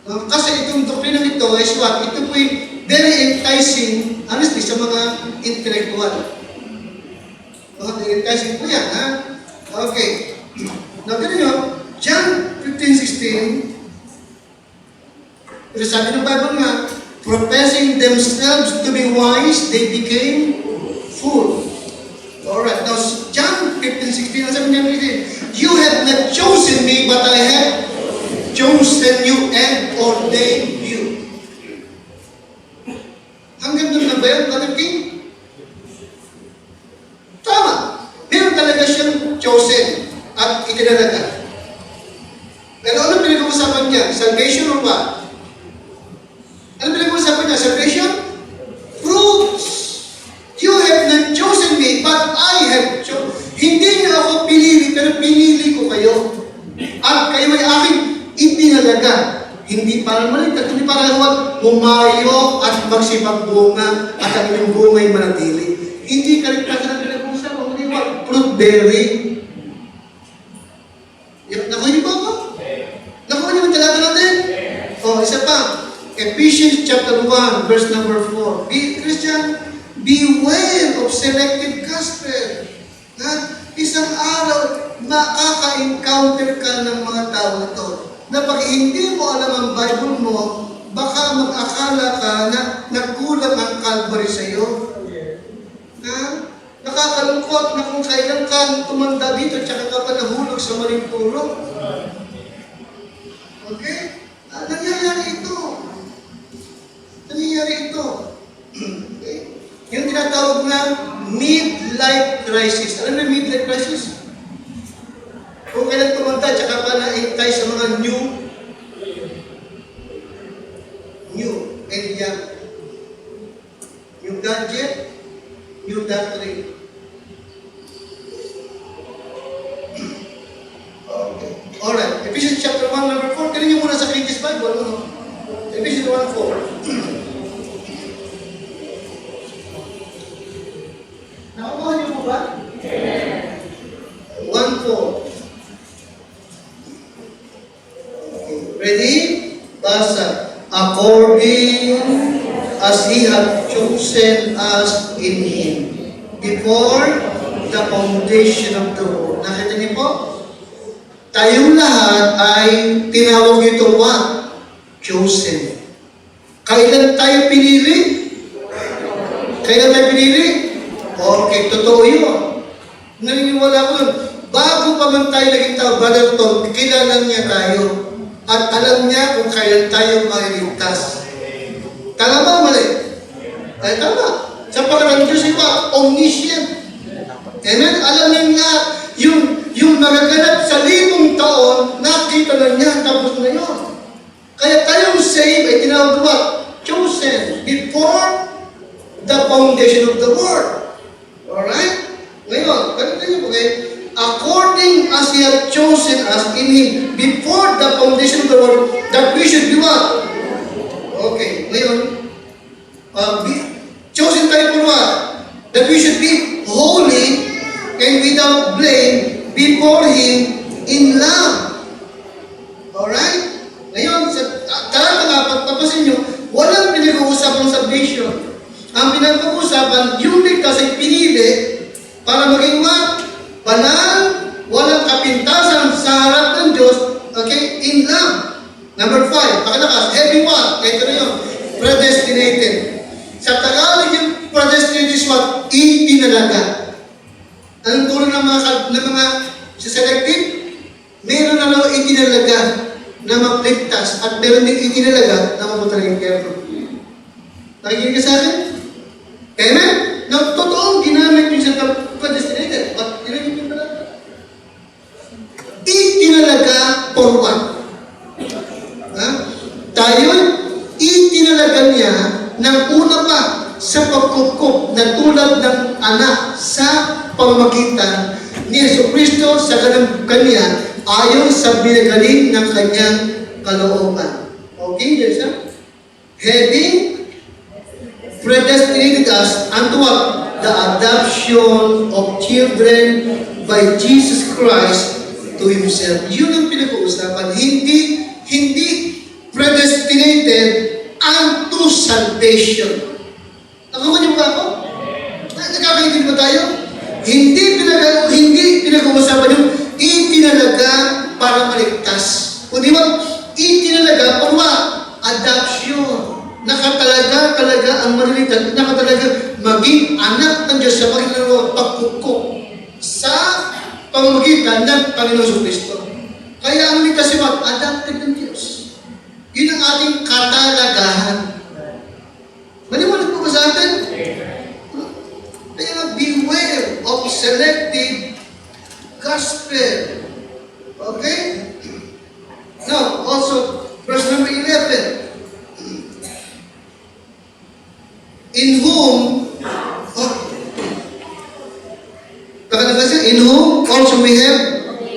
B: Kasi itong doktrinang ito is what? Ito po yung very enticing, honestly, sa mga intellectual. Mga enticing po yan, ha? Okay. Now, ganun nyo, John 15:16, ito sabi ng Bible nga, professing themselves to be wise, they became fools. Alright, now John 15:16, sabi niya, you have not chosen me, but I have chosen you and ordained you. Hanggang doon na ba yun, Brother King? Tama. Meron talaga siyang chosen at itinalaga. Pero ano pinag-uusapan niya? Salvation or what? Ano pinag-uusapan niya? Salvation? Fruits. You have not chosen me, but I have chosen. Hindi niya ako pinili, pero pinili ko kayo. At kayo ay aking ipinalaga. Hindi para maligtas, hindi para huwag humayo at magsipagbunga at ang inyong bunga'y manatili. Hindi kaligtasan ang pinag-uusapan, hindi ba? Fruit bearing. Nakuha niyo ba ako? Nakuha niyo ang talaga natin? Isa pa. Ephesians chapter 1, verse number 4. Christian, beware of selective gospel. Isang araw, makaka-encounter ka ng mga tao ito. Na pag hindi mo alam ang Bible mo, baka mag-akala ka na nagkulang ang Calvary sa iyo. Nakakalungkot na kung kailan ka tumanda dito tsaka ka pa nahulog sa maling tulog. Okay? Nangyayari ito. Okay? Yung tinatawag na midlife crisis. Alam mo midlife crisis? Kung kailan tumanda, tsaka pa na-intay sa mga new and young. New gadget, new doctrine. Okay. Alright. Ephesians chapter 1, number 4. Tignan niyo muna sa British Bible. Ano? Ephesians 1:4. Nakukuha niyo po ba? 1:4. Ready? Basa. According as He hath chosen us in Him before the foundation of the world. Nakita niyo po? Tayong lahat ay tinawag ito what? Chosen. Kailan tayo pinili? Kailan tayo pinili? Okay, totoo yun. Naniniwala ko yun. Bago pa man tayo naging tao, Brother Tom, kilala niya tayo. At alam niya kung kailan tayo maliligtas. Tama ba mali? Ay, tama. Sa pagkarang Diyos ay omniscient. Amen? Alam niya lahat. Yung nagaganap sa 1,000 taon, nakita na niya, tapos na yun. Kaya tayong saved ay tinawag what? Chosen. Before the foundation of the world. Alright? Ngayon, ganito yun, okay? according as He hath chosen us in Him before the foundation of the world, that we should be what? Okay, ngayon, chosen tayo for what? That we should be holy and without blame before Him in love. Alright? Ngayon, sa talata nga, pagpapasin nyo, walang pinag-uusapang salvation. Ang pinag-uusapan, yung ligtas ay pinili para maging what? Banal, walang kapintasan sa harap ng Diyos, okay, in love. Number 5, pakalakas, heavy what? Ito na yun, predestinated. Sa Tagalog yung predestinated is what? Itinalaga. Anong tulong ng mga selective? Meron na lang itinalaga na mapligtas at meron din itinalaga na mapunta ng impyerno. Nakikinig ka sa akin? Amen? Na totoong ginamit yung sa predestinated. But ginamit yung talaga. Itinalaga for what? Ha? Tayo, itinalaga niya ng una pa sa pagkukup na tulad ng anak sa pamamagitan ni Jesucristo sa kanya ayon sa binagaling ng kanyang kalooban. Okay, yes, sir? Having predestinated us unto what? The adoption of children by Jesus Christ to Himself. Yun ang pinag-uusapan. Hindi predestinated unto salvation. Nakuha niyo ba ako? Nagkakaintindi ba tayo? Hindi pinag-uusapan yung itinalaga para maligtas. Kundi ba, itinalaga for what? Adoption. Nakatalaga ang maliligtas. Nakatalaga maging anak ng Diyos sa Panginoon pagkukup sa pamamagitan ng Panginoon Kristo. Kaya ang ligtas yung adopted ng Diyos. Yun ang ating katalagahan. Maliwanag po ba sa atin? Kaya beware of selective gospel. Okay? Now, also, verse number 11. In whom, in whom also we have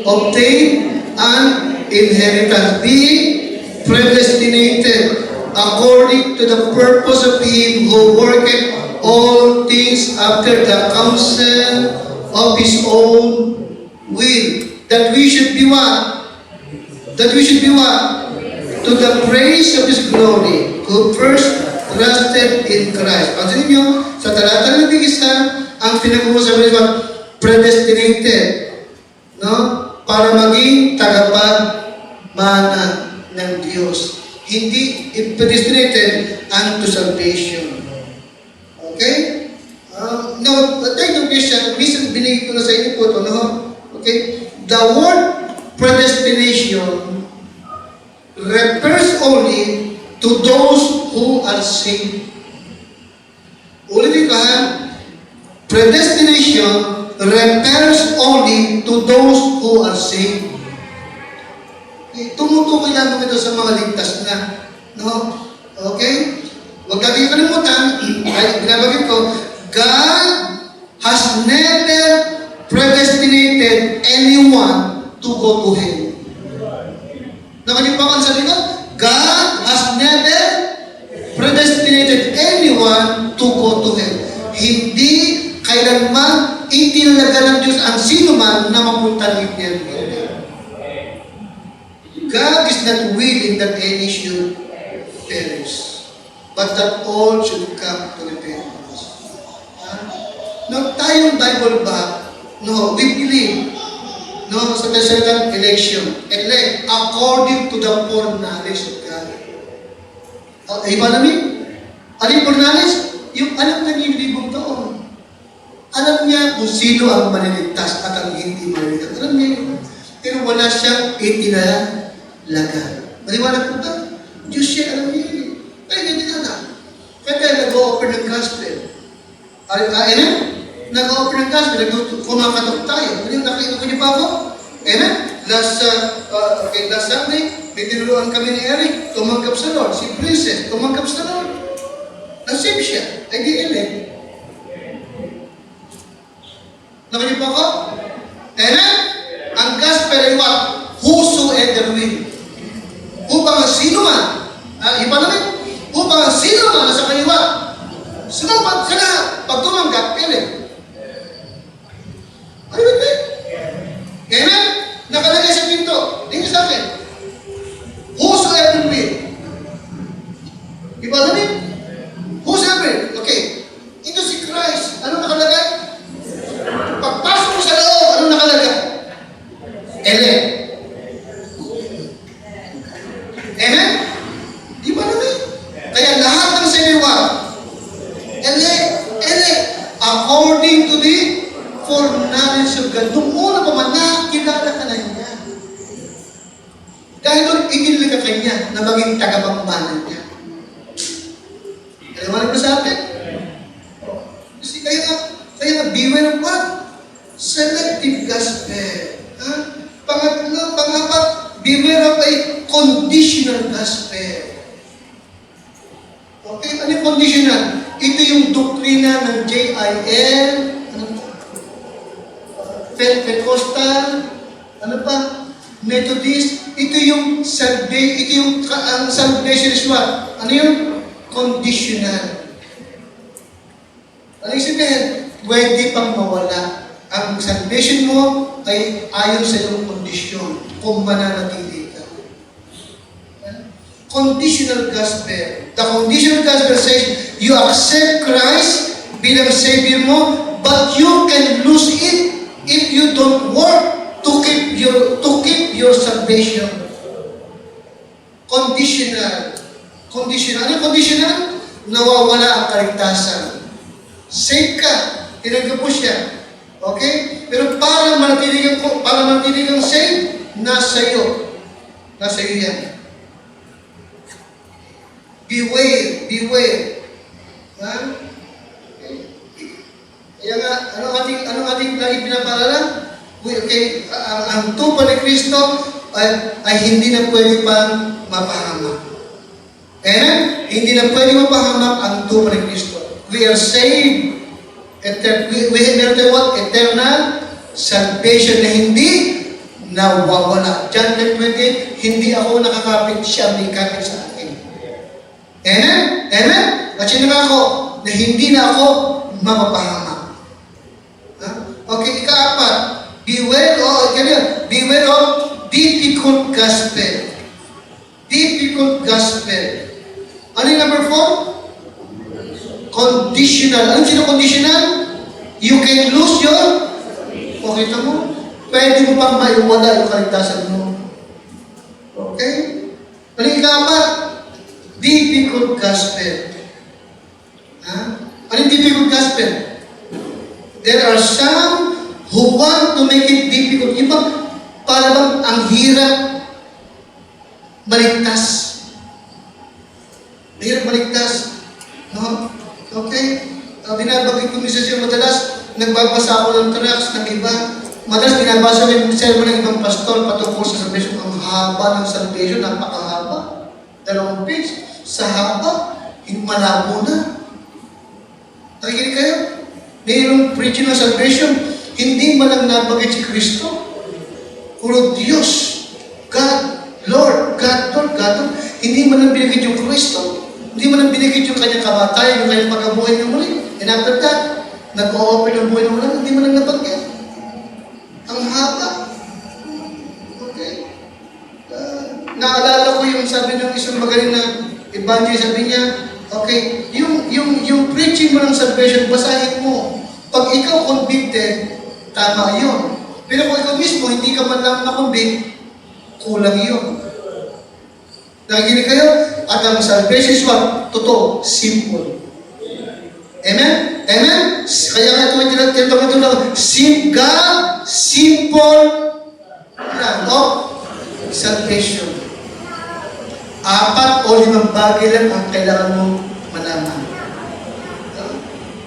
B: obtained an inheritance, being predestinated according to the purpose of Him who worketh all things after the counsel of His own will, that we should be what? That we should be what? To the praise of His glory, who first trusted in Christ. Pansin niyo, sa talata ng isa, ang pinag-uusapan is what? Predestinated. No? Para maging tagapagmana ng Diyos. Hindi predestinated unto salvation. Okay? Now, tayo ng Christian, minsan binigay ko na sa inyo po ito, no? Okay? The word predestination refers only to those who are saved. Ulitin ko ha, predestination refers only to those who are saved. Okay? Tumutukoy lang ito sa mga ligtas na. No? Okay? Huwag natin kalimutan, ay binabagay ko, God has never predestinated anyone to go to hell. Nakalimutan sa likod? God has never predestinated anyone to go to hell. Hindi kailanman itinalaga ng Diyos ang sino man na mapunta ng impyerno. God is not willing that any should perish, but that all should come to repentance. Now, tayong Bible ba, no, we believe, no, sa Tesserang election, elect according to the foreknowledge of God. Iba namin? Ano yung foreknowledge? Yung alam na niya yung libong taon. Alam niya kung sino ang maliligtas at ang hindi maliligtas. Alam niya yun. Pero wala siyang itinalaga. Maliwanag po ba? Diyos siya, alam niya yun. Kaya ganyan alam. Kaya nag-o-offer ng gospel. Amen? Nag-o-offer ng gospel. Kumakatok tayo. Nakita ko niyo pa ako? Amen? Last Sunday, may tinuruan kami ni Eric. Tumanggap sa Lord. Si Princess, tumanggap sa Lord. Nasib siya. Ay di elect. Nakita niyo pa ako? Amen? kaliwat, whosoever will. Upang ang sino man, iba namin, upang ang sino man nasa kaliwat, sumapat ka na, pag tumanggap, pili. Ano ba ito? Amen? Nakalagay sa pinto. Tingnan sa akin. Whosoever will. Iba namin? Whosoever. Okay. Ito si Christ. Ano nakalagay? Pagpasok mo sa loob, ano nakalagay? Elect. Amen? Iba namin. Kaya lahat ng siniwag, elect, according to the foreknowledge of God. Nung una pa man, nakilala ka na niya. Dahil doon, ikinili ka kanya na maging tagapagmanan niya. Kaliwanag mo sa atin? Kasi kaya nga, beware of what? Selective gospel. Pangapat, beware of a conditional gospel. Okay, ano yung conditional? Ito yung doktrina ng JIL, Pentecostal, ano pa? Methodist. Ito yung salvation is what? Ano yung conditional? Ano yung sabihin? Pwede pang mawala. Ang salvation mo ay ayon sa iyong kondisyon kung mananatili ka. Conditional gospel. The conditional gospel says, you accept Christ bilang Savior mo, but you can lose it if you don't work to keep your salvation. Conditional. Conditional. Ano yung conditional? Nawawala ang kaligtasan. Save ka. Tinanggap mo siya. Okay? Pero para manatili kang save, nasa iyo. Nasa iyo yan. Beware. Ha? Kaya nga, anong ating lagi pinapaalala? Okay, ang tupa ni Kristo ay hindi na pwede pang mapahamak. Amen? Hindi na pwede mapahamak ang tupa ni Kristo. We are saved. We have what? Eternal salvation na hindi nawawala. John 10:28, hindi ako nakakapit, siya may kapit sa akin. Amen? Amen? At sino na ako na hindi na ako mapapahamak. Okay, ika-apat. Beware of difficult gospel. Difficult gospel. Ano yung number 4? Conditional. Anong sino conditional? You can lose your... Okay, ito mo. Pwede mo pang maiwala yung kaligtasan mo. Okay? Ano yung ika-apat? Difficult gospel. Ano yung difficult gospel? There are some who want to make it difficult. Yung para bang ang hirap maligtas. Mahirap maligtas. No? Okay? Binabagay ko minsan siya madalas, nagbabasa ako ng tracts ng iba. Madalas binabasa ko yung sermon ng ibang pastor patungkol sa salvation. Ang haba ng salvation, napakahaba. 2 page. Sa haba, malabo na. Nakikinig kayo? Mayroong preaching ng salvation, hindi man lang nabagay si Kristo. Puro Diyos, God, Lord, hindi man lang binigit yung Kristo. Hindi man lang binigit yung kanyang kamatayan, yung kanyang pagkabuhay ng muli. And after that, nag-o-open ng buhay ng muli, hindi man lang nabanggit. Ang haba. Okay. Naalala ko yung sabi ng isang magaling na evangelist, sabi niya, okay, yung preaching mo ng salvation, basahin mo. Pag ikaw convicted, tama yun. Pero kung ikaw mismo, hindi ka man lang na-convict, kulang yun. Nakikinig kayo? At ang salvation is what? Totoo, simple. Amen? Amen? Kaya nga ito yung tinatawag ito ng simple plan of salvation. 4 o 5 bagay lang ang kailangan mong malaman.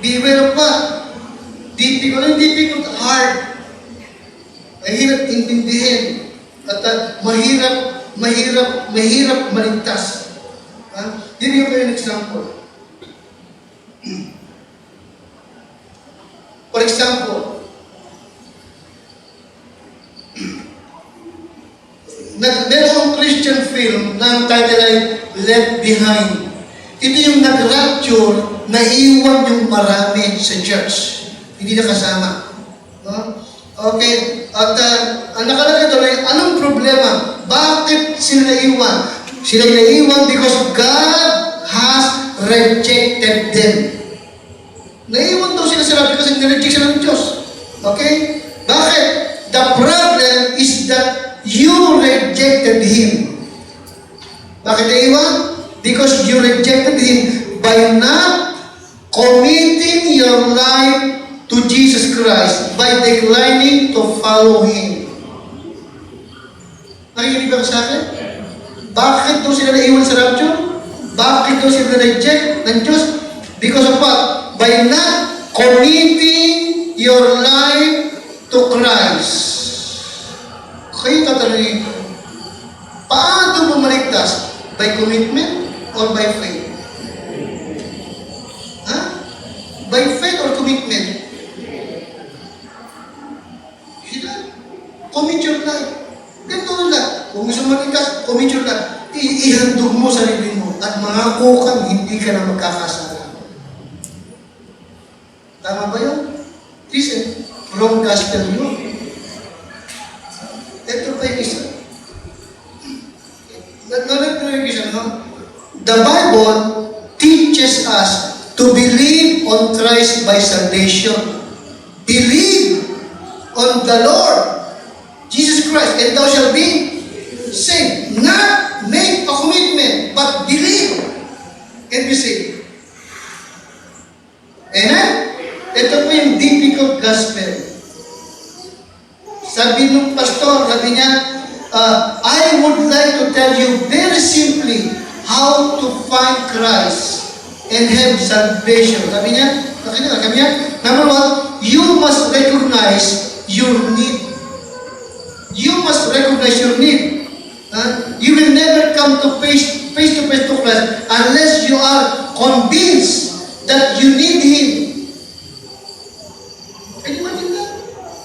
B: Beware of what? Difficult, hard. Mahirap intindihin. At mahirap maligtas. Yun yung kayo example. For example, Merong Christian film na ang title ay Left Behind. Ito yung nag-rapture na iwan yung marami sa church. Hindi na kasama. No? Okay. At ang nakalagay doon ay, anong problema? Bakit sila naiwan? Sila naiwan because God has rejected them. Naiwan daw sila sa rapture kasi nireject sila ng Diyos. Okay? Bakit? The problem is that you rejected Him. Bakit naiwan? Because you rejected Him by not committing your life to Jesus Christ, by declining to follow Him. Nakikinig ba sa akin? Bakit daw sila naiwan sa rapture? Bakit daw sila reject ng Diyos? Because of what? By not committing your life to Christ. Kayo tatanungin ko, paano mo maligtas? By commitment or by faith? Ha? By faith or commitment? Sila, commit your life. Ganito lang. Kung gusto mo maligtas, commit your life. Ihandog mo sarili mo at mangako kang hindi ka na magkakasala. Tama ba yun? Listen, wrong gospel yun. Ito pa yung isa. The Bible teaches us to believe on Christ by salvation. Believe on the Lord Jesus Christ, and thou shalt be saved. Not make a commitment, but believe and be saved. Amen? Ito po yung difficult gospel. Sabi ng pastor, sabi niya, I would like to tell you very simply how to find Christ and have salvation. Sabi niya, number one, you must recognize your need. You must recognize your need. You will never come to face to face to Christ unless you are convinced that you need Him. Can you imagine that?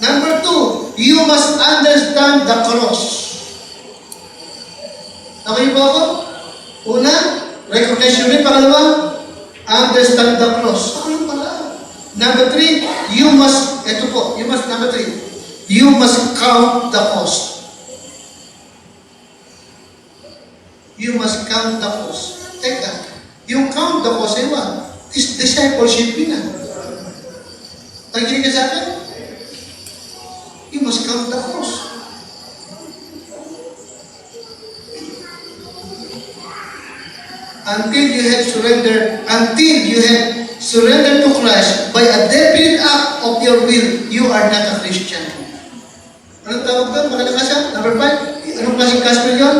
B: Number two, you must understand the cross. Nakuha ba ako? Una, recognize your need. Pangalawa, understand the cross. Ako yung pala. Number three, you must count the cost. You must count the cost. Teka, yung count the cost ay what? Is discipleship yun na. Nakikinig ka sa akin? You must count the cost. Until you have surrendered to Christ by a definite act of your will, you are not a Christian. Anong tawag doon? Makalakasan? Number 5, anong klaseng gospel yun?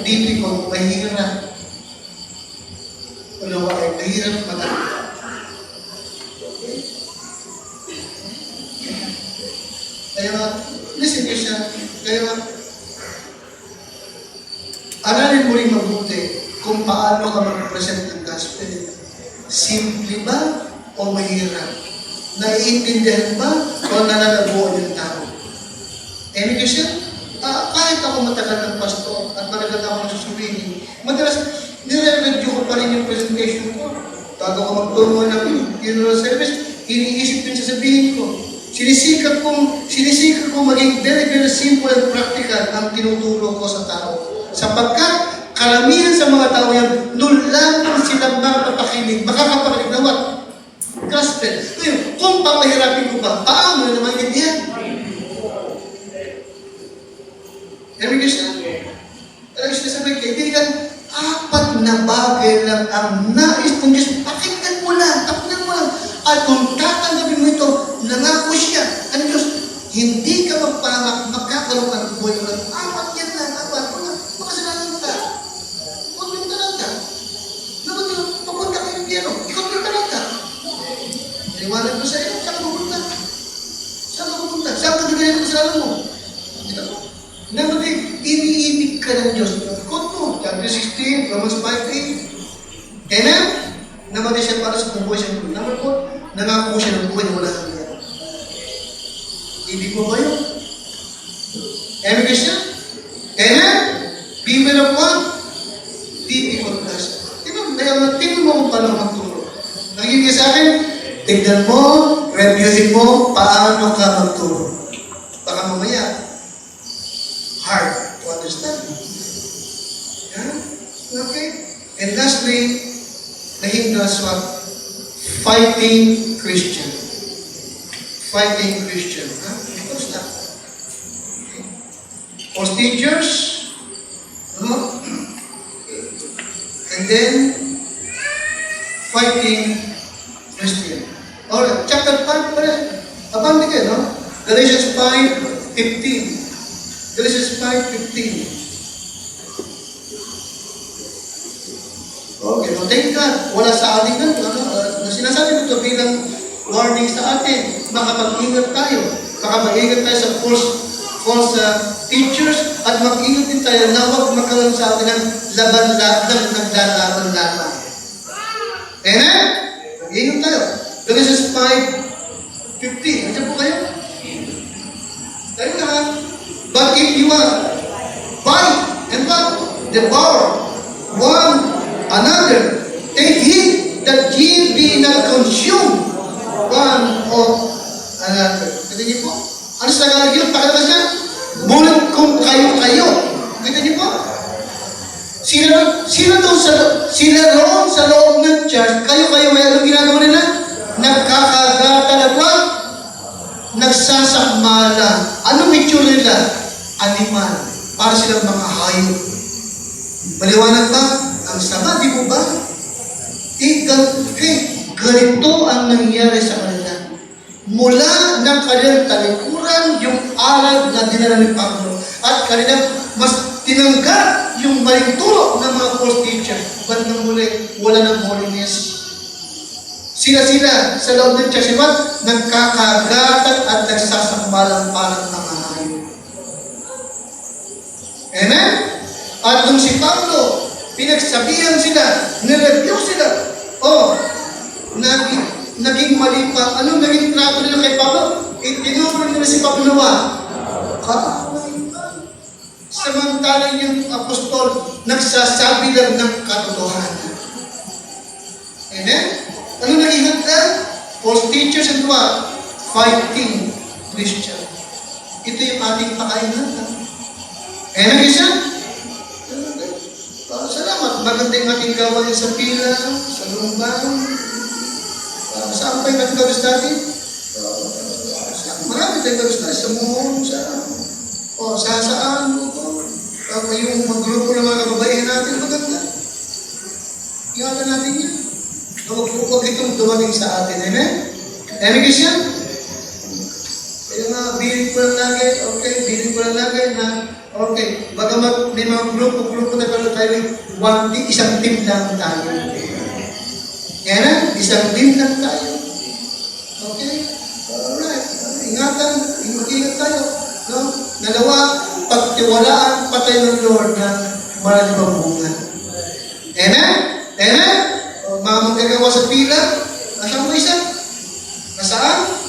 B: Difficult, mahirap. Wala ay mahirap matanggap. Kaya listen ko siya. Kaya aralin mo rin mabuti kung paano ka mag-present ng gospel. Simple ba o mahirap? Naiintindihan ba o nalalabuan yung tao? Any question? Kahit ako matagal ng pastor at matagal ako nasusulihin, madalas nire-review ko pa rin yung presentation ko. Bago ko magtungo ng funeral service, iniisip din sasabihin ko. Sinisikap kong maging very, very simple and practical ang tinuturo ko sa tao. Sapagkat karamihan sa mga tao yan, doon lang silang makakapakinig na what? Gospel. Ngayon, kung papahirapin ko ba, paano na naman yan? Every Christian? Talagang sinasabi, kaibigan, 4 na bagay lang ang nais ng Diyos. Pakinggan mo lang. At kung tatanggapin mo ito, nangako siya. Ang Diyos, hindi ka magpamak, magkakaroon ka ng buhay mo lang. 4 yan lang, 4. Makasalanan ka. Huwag yung talanta. Papunta ka yung biyero. Ikaw yung talanta. Naliwanag mo sa iyo, saan ka pupunta? Saan ka bigay ng kasalanan mo? Number 3, iniibig ka ng Diyos. Quote mo, chapter 16, Romans 5:8. Amen? Namatay siya para sa buhay siya. Number 4, nangako siya ng buhay na wala kang yan. Ibig mo ba yun? Amen, Christian? Amen? Beware of what? Difficult task. Tingnan mo kung paano magturo. Nangingin ka sa akin, tignan mo, reviewin mo, paano ka magturo. Baka mamaya, hard to understand. Yeah? Okay? And lastly, nahinggas what? Fighting Christian. Fighting Christian. Huh? Because that. Okay. False teachers, no? And then, fighting Christian. Alright, chapter 5 pala. Abang din no? Galatians 5:15. Galatians 5:15. Okay, no, thank God. Wala sa atin ganito. Sinasabi ko ito bilang warning sa atin. Makapag-ingat tayo. Makapag-ingat tayo sa false teachers at mag-ingat din tayo na huwag magkaroon sa atin ng laban-laban, naglalaban-laban. Amen? Mag-ingat tayo. Galatians 5:15. Nandiyan po kayo? Tayo lahat. But if you are fight and devour one another, take heed that ye be not consumed one of another. Kita niyo po? Ano sa Tagalog yun? Pakilabas niya? Ngunit kung kayo-kayo. Kita niyo po? Sila roon sa loob ng church, kayo-kayo, may anong ginagawa nila? Nagkakagatan at what? Nagsasakmalan. Anong itsura nila? Animal. Para silang mga hayop. Maliwanag ba? Ang sama, di mo ba? Ganito ang nangyari sa kanila. Mula ng kanilang talikuran, yung aral na dinala ni Pablo. At kanilang mas tinanggap yung maling turo ng mga false teacher. Bandang muli, wala ng holiness. Sila sa loob ng church, nagkakagatan at nagsasakmalang parang mga hayop. Amen? At nung si Pablo, pinagsabihan sila, nireview sila, naging mali pa. Anong naging trato nila kay Pablo? Itinuro nila si Pablo nawa. Samantalang yung apostol, nagsasabi lang ng katotohanan. Amen? Ano naging hagdan? False teachers and what? Fighting Christian. Ito yung ating pakainan. Amen, isa? Salamat. Maganda yung ating gawain sa pila, sa lumbang. Saan pa yung ating gawin natin? Marami tayong gawin natin. Sa muhon, saan. Yung magrupo ng mga kababaihan natin, maganda. Ingatan natin yan. Huwag itong dumating sa atin. Amen? Amen, Christian? Kaya nga, bilin ko lang lagi. Okay, bilin ko lang lagi na okay, bagamat may mga grupo na pero tayo, isang team lang tayo. Yan na, isang team lang tayo. Okay? Alright. Ingatan, mag-ingat tayo. No? Dalawa, pagtiwalaan patay ng Lord na marami pang bunga. Amen? Amen? Mga magagawa sa pila, nasaan mo isa? Nasaan?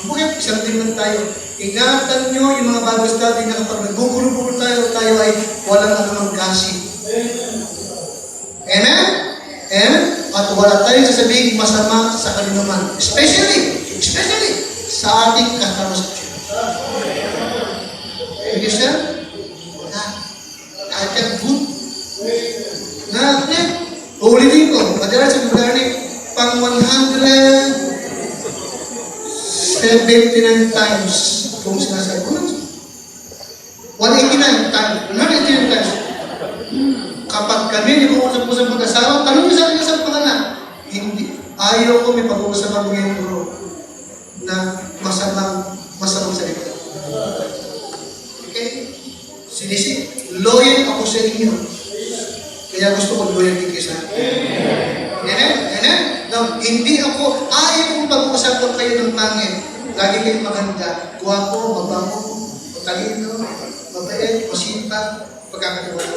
B: Bakit? Isang team lang tayo. Ingatan nyo yung mga Bible study na kapag nagugulong tayo ay walang anumang gossip. Amen? Amen? At wala tayong sasabihin masama sa kaninuman. Especially sa ating katarosya. Because sir, I can good. Ulitin ko, madalas sa lugar ni pang 179 times kung sinasabi ko. 189 times. 189 times. Kapag kami nag-uusap-usap mag-asawa, tanong niyo sa akin sa pangalan. Hindi. Ayaw ko may pag-uusap ang mga turo na masamang salita. Okay? Loyal ako sa inyo. Kaya gusto ko loyal din kayo sa akin. Amen? Now, hindi ako, ayaw kong pag-uusapan kayo ng pangit. Lagi kayo maganda. Guwapo, mabango, matalino, mabait, masipag, pagkakatiwala.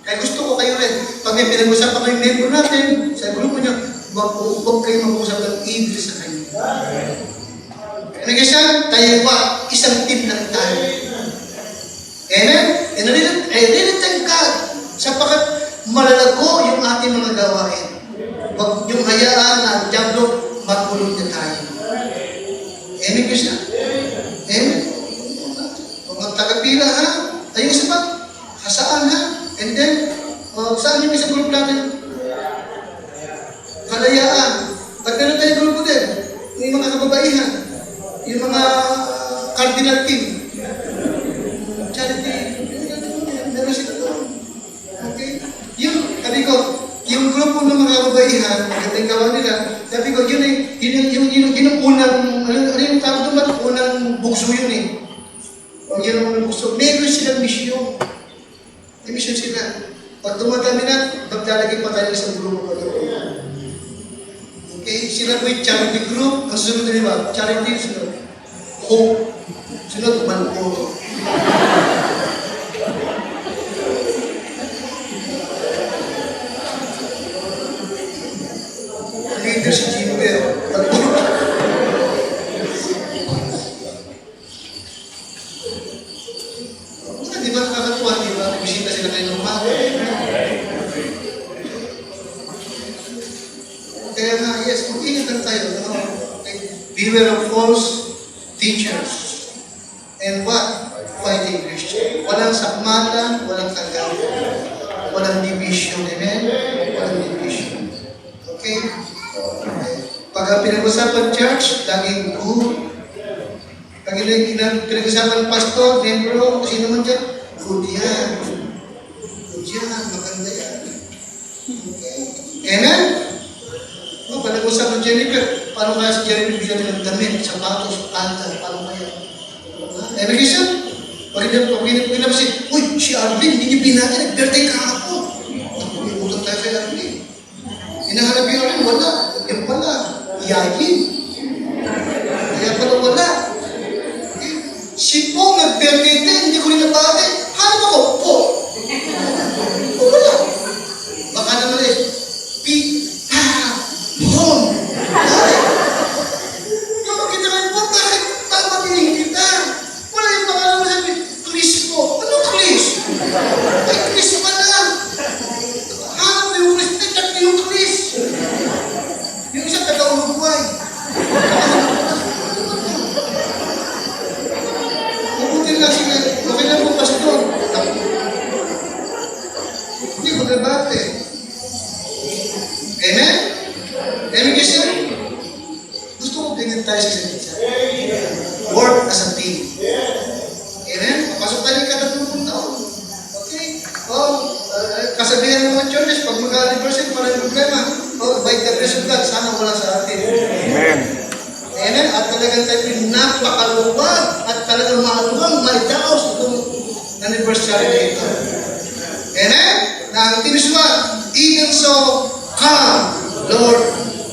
B: Kaya gusto ko kayo rin. Pag may pinag-usapan kayong member natin, sa grupo niyo, huwag kayo mag-uusap ng evil sa kanya. Kaya siya, tayo ba, isang team lang tayo. Amen? And I really thank God sapagkat malalago yung ating mga gawain. Huwag niyong hayaan na ang diablo matulog na tayo. Amen, Krishna? Amen? Mga taga-pila, ha? Ayun isa pa? Hasaan, ha? And then, saan yung isang grupo natin? Kalayaan. At meron tayong grupo din. Yung mga kababaihan. Yung mga cardinal team. Charity. Meron sila doon. Okay? Sabi ko, yung grupo ng mga kababaihan, magandang gawa nila, sabi ko, yun ang unang, ano yung tawag doon ba? Unang bukso yun eh. O yun ang unang bukso. Meron silang misyon. May misyon sila. Pag dumadami na, maglalagay pa tayo sa grupo. Okay? Sila po yung charity group. Ang sunod na diba? Charity, sunod. Hope. Sunod, Manporo. Leader si Jimber. Di ba nakakatuwa, di ba? Nagbisita sila kayo ng umaga. Kaya nga, yes, mag-ingat lang tayo. No? Okay. Beware of false teachers. And what? Fighting Christian. Walang sakmatan, walang tagalan. Walang division. Amen? Walang division. Okay? Pag pinag-usapan church, laging good. Pag pinag-usapan pastor, membro, kasi naman dyan, good yan. Good yan, maganda yan. Okay. Amen? No, pag nag-usapan Jennifer, paano kaya si Jennifer bigyan ng damit, sapatos, panta, paano kaya? Amen, Christian? Pag hindi na kasi, uy, si Arvin, hindi niyo pinatay, nag-birthday ka ako. May utang tayo kay Arvin. Hinahanap yung Arvin, wala. Yung pala, iyayin. Kaya pala wala. Si Po, nag-birthday din, hindi ko rin nabate. Hanap ako, Po. O wala. Baka naman eh, home. Yung makita kayo po, bakit tamatingin kita? Wala yung pangalan mo sabi, Chris po. Anong Chris? Ay, Chris pa lang. Hanap mo yung Chris, tignan mo yung Chris. Yung isa taga-Uruguay. Mabuti lang sila, okay lang po pastor. Hindi ko nabate. Amen? Amen, Christian? Gusto ko bigyan tayo sa isa't isa. Work as a team. Amen? Papasok tayo yung katatumpong taon. Okay? Kasabihan ng mga churches, pag mag-anniversary, maraming problema. By the grace of God, sana wala sa atin.
C: Amen.
B: Amen? At talagang tayo napakaluwag at talagang maaluwang maidaos itong anniversary na ito. Amen? Na ang tiniswa, even so, come, Lord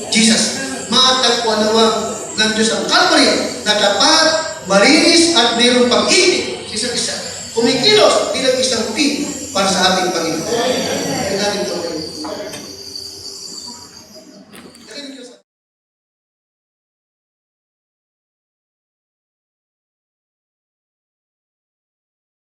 B: Jesus. Matagpuan nawang ng Diyos ang Calvary na dapat, malinis at mayroong pag-ibig sa isa't isa. Kumikilos bilang isang team para sa ating Panginoon. Kaya natin ito.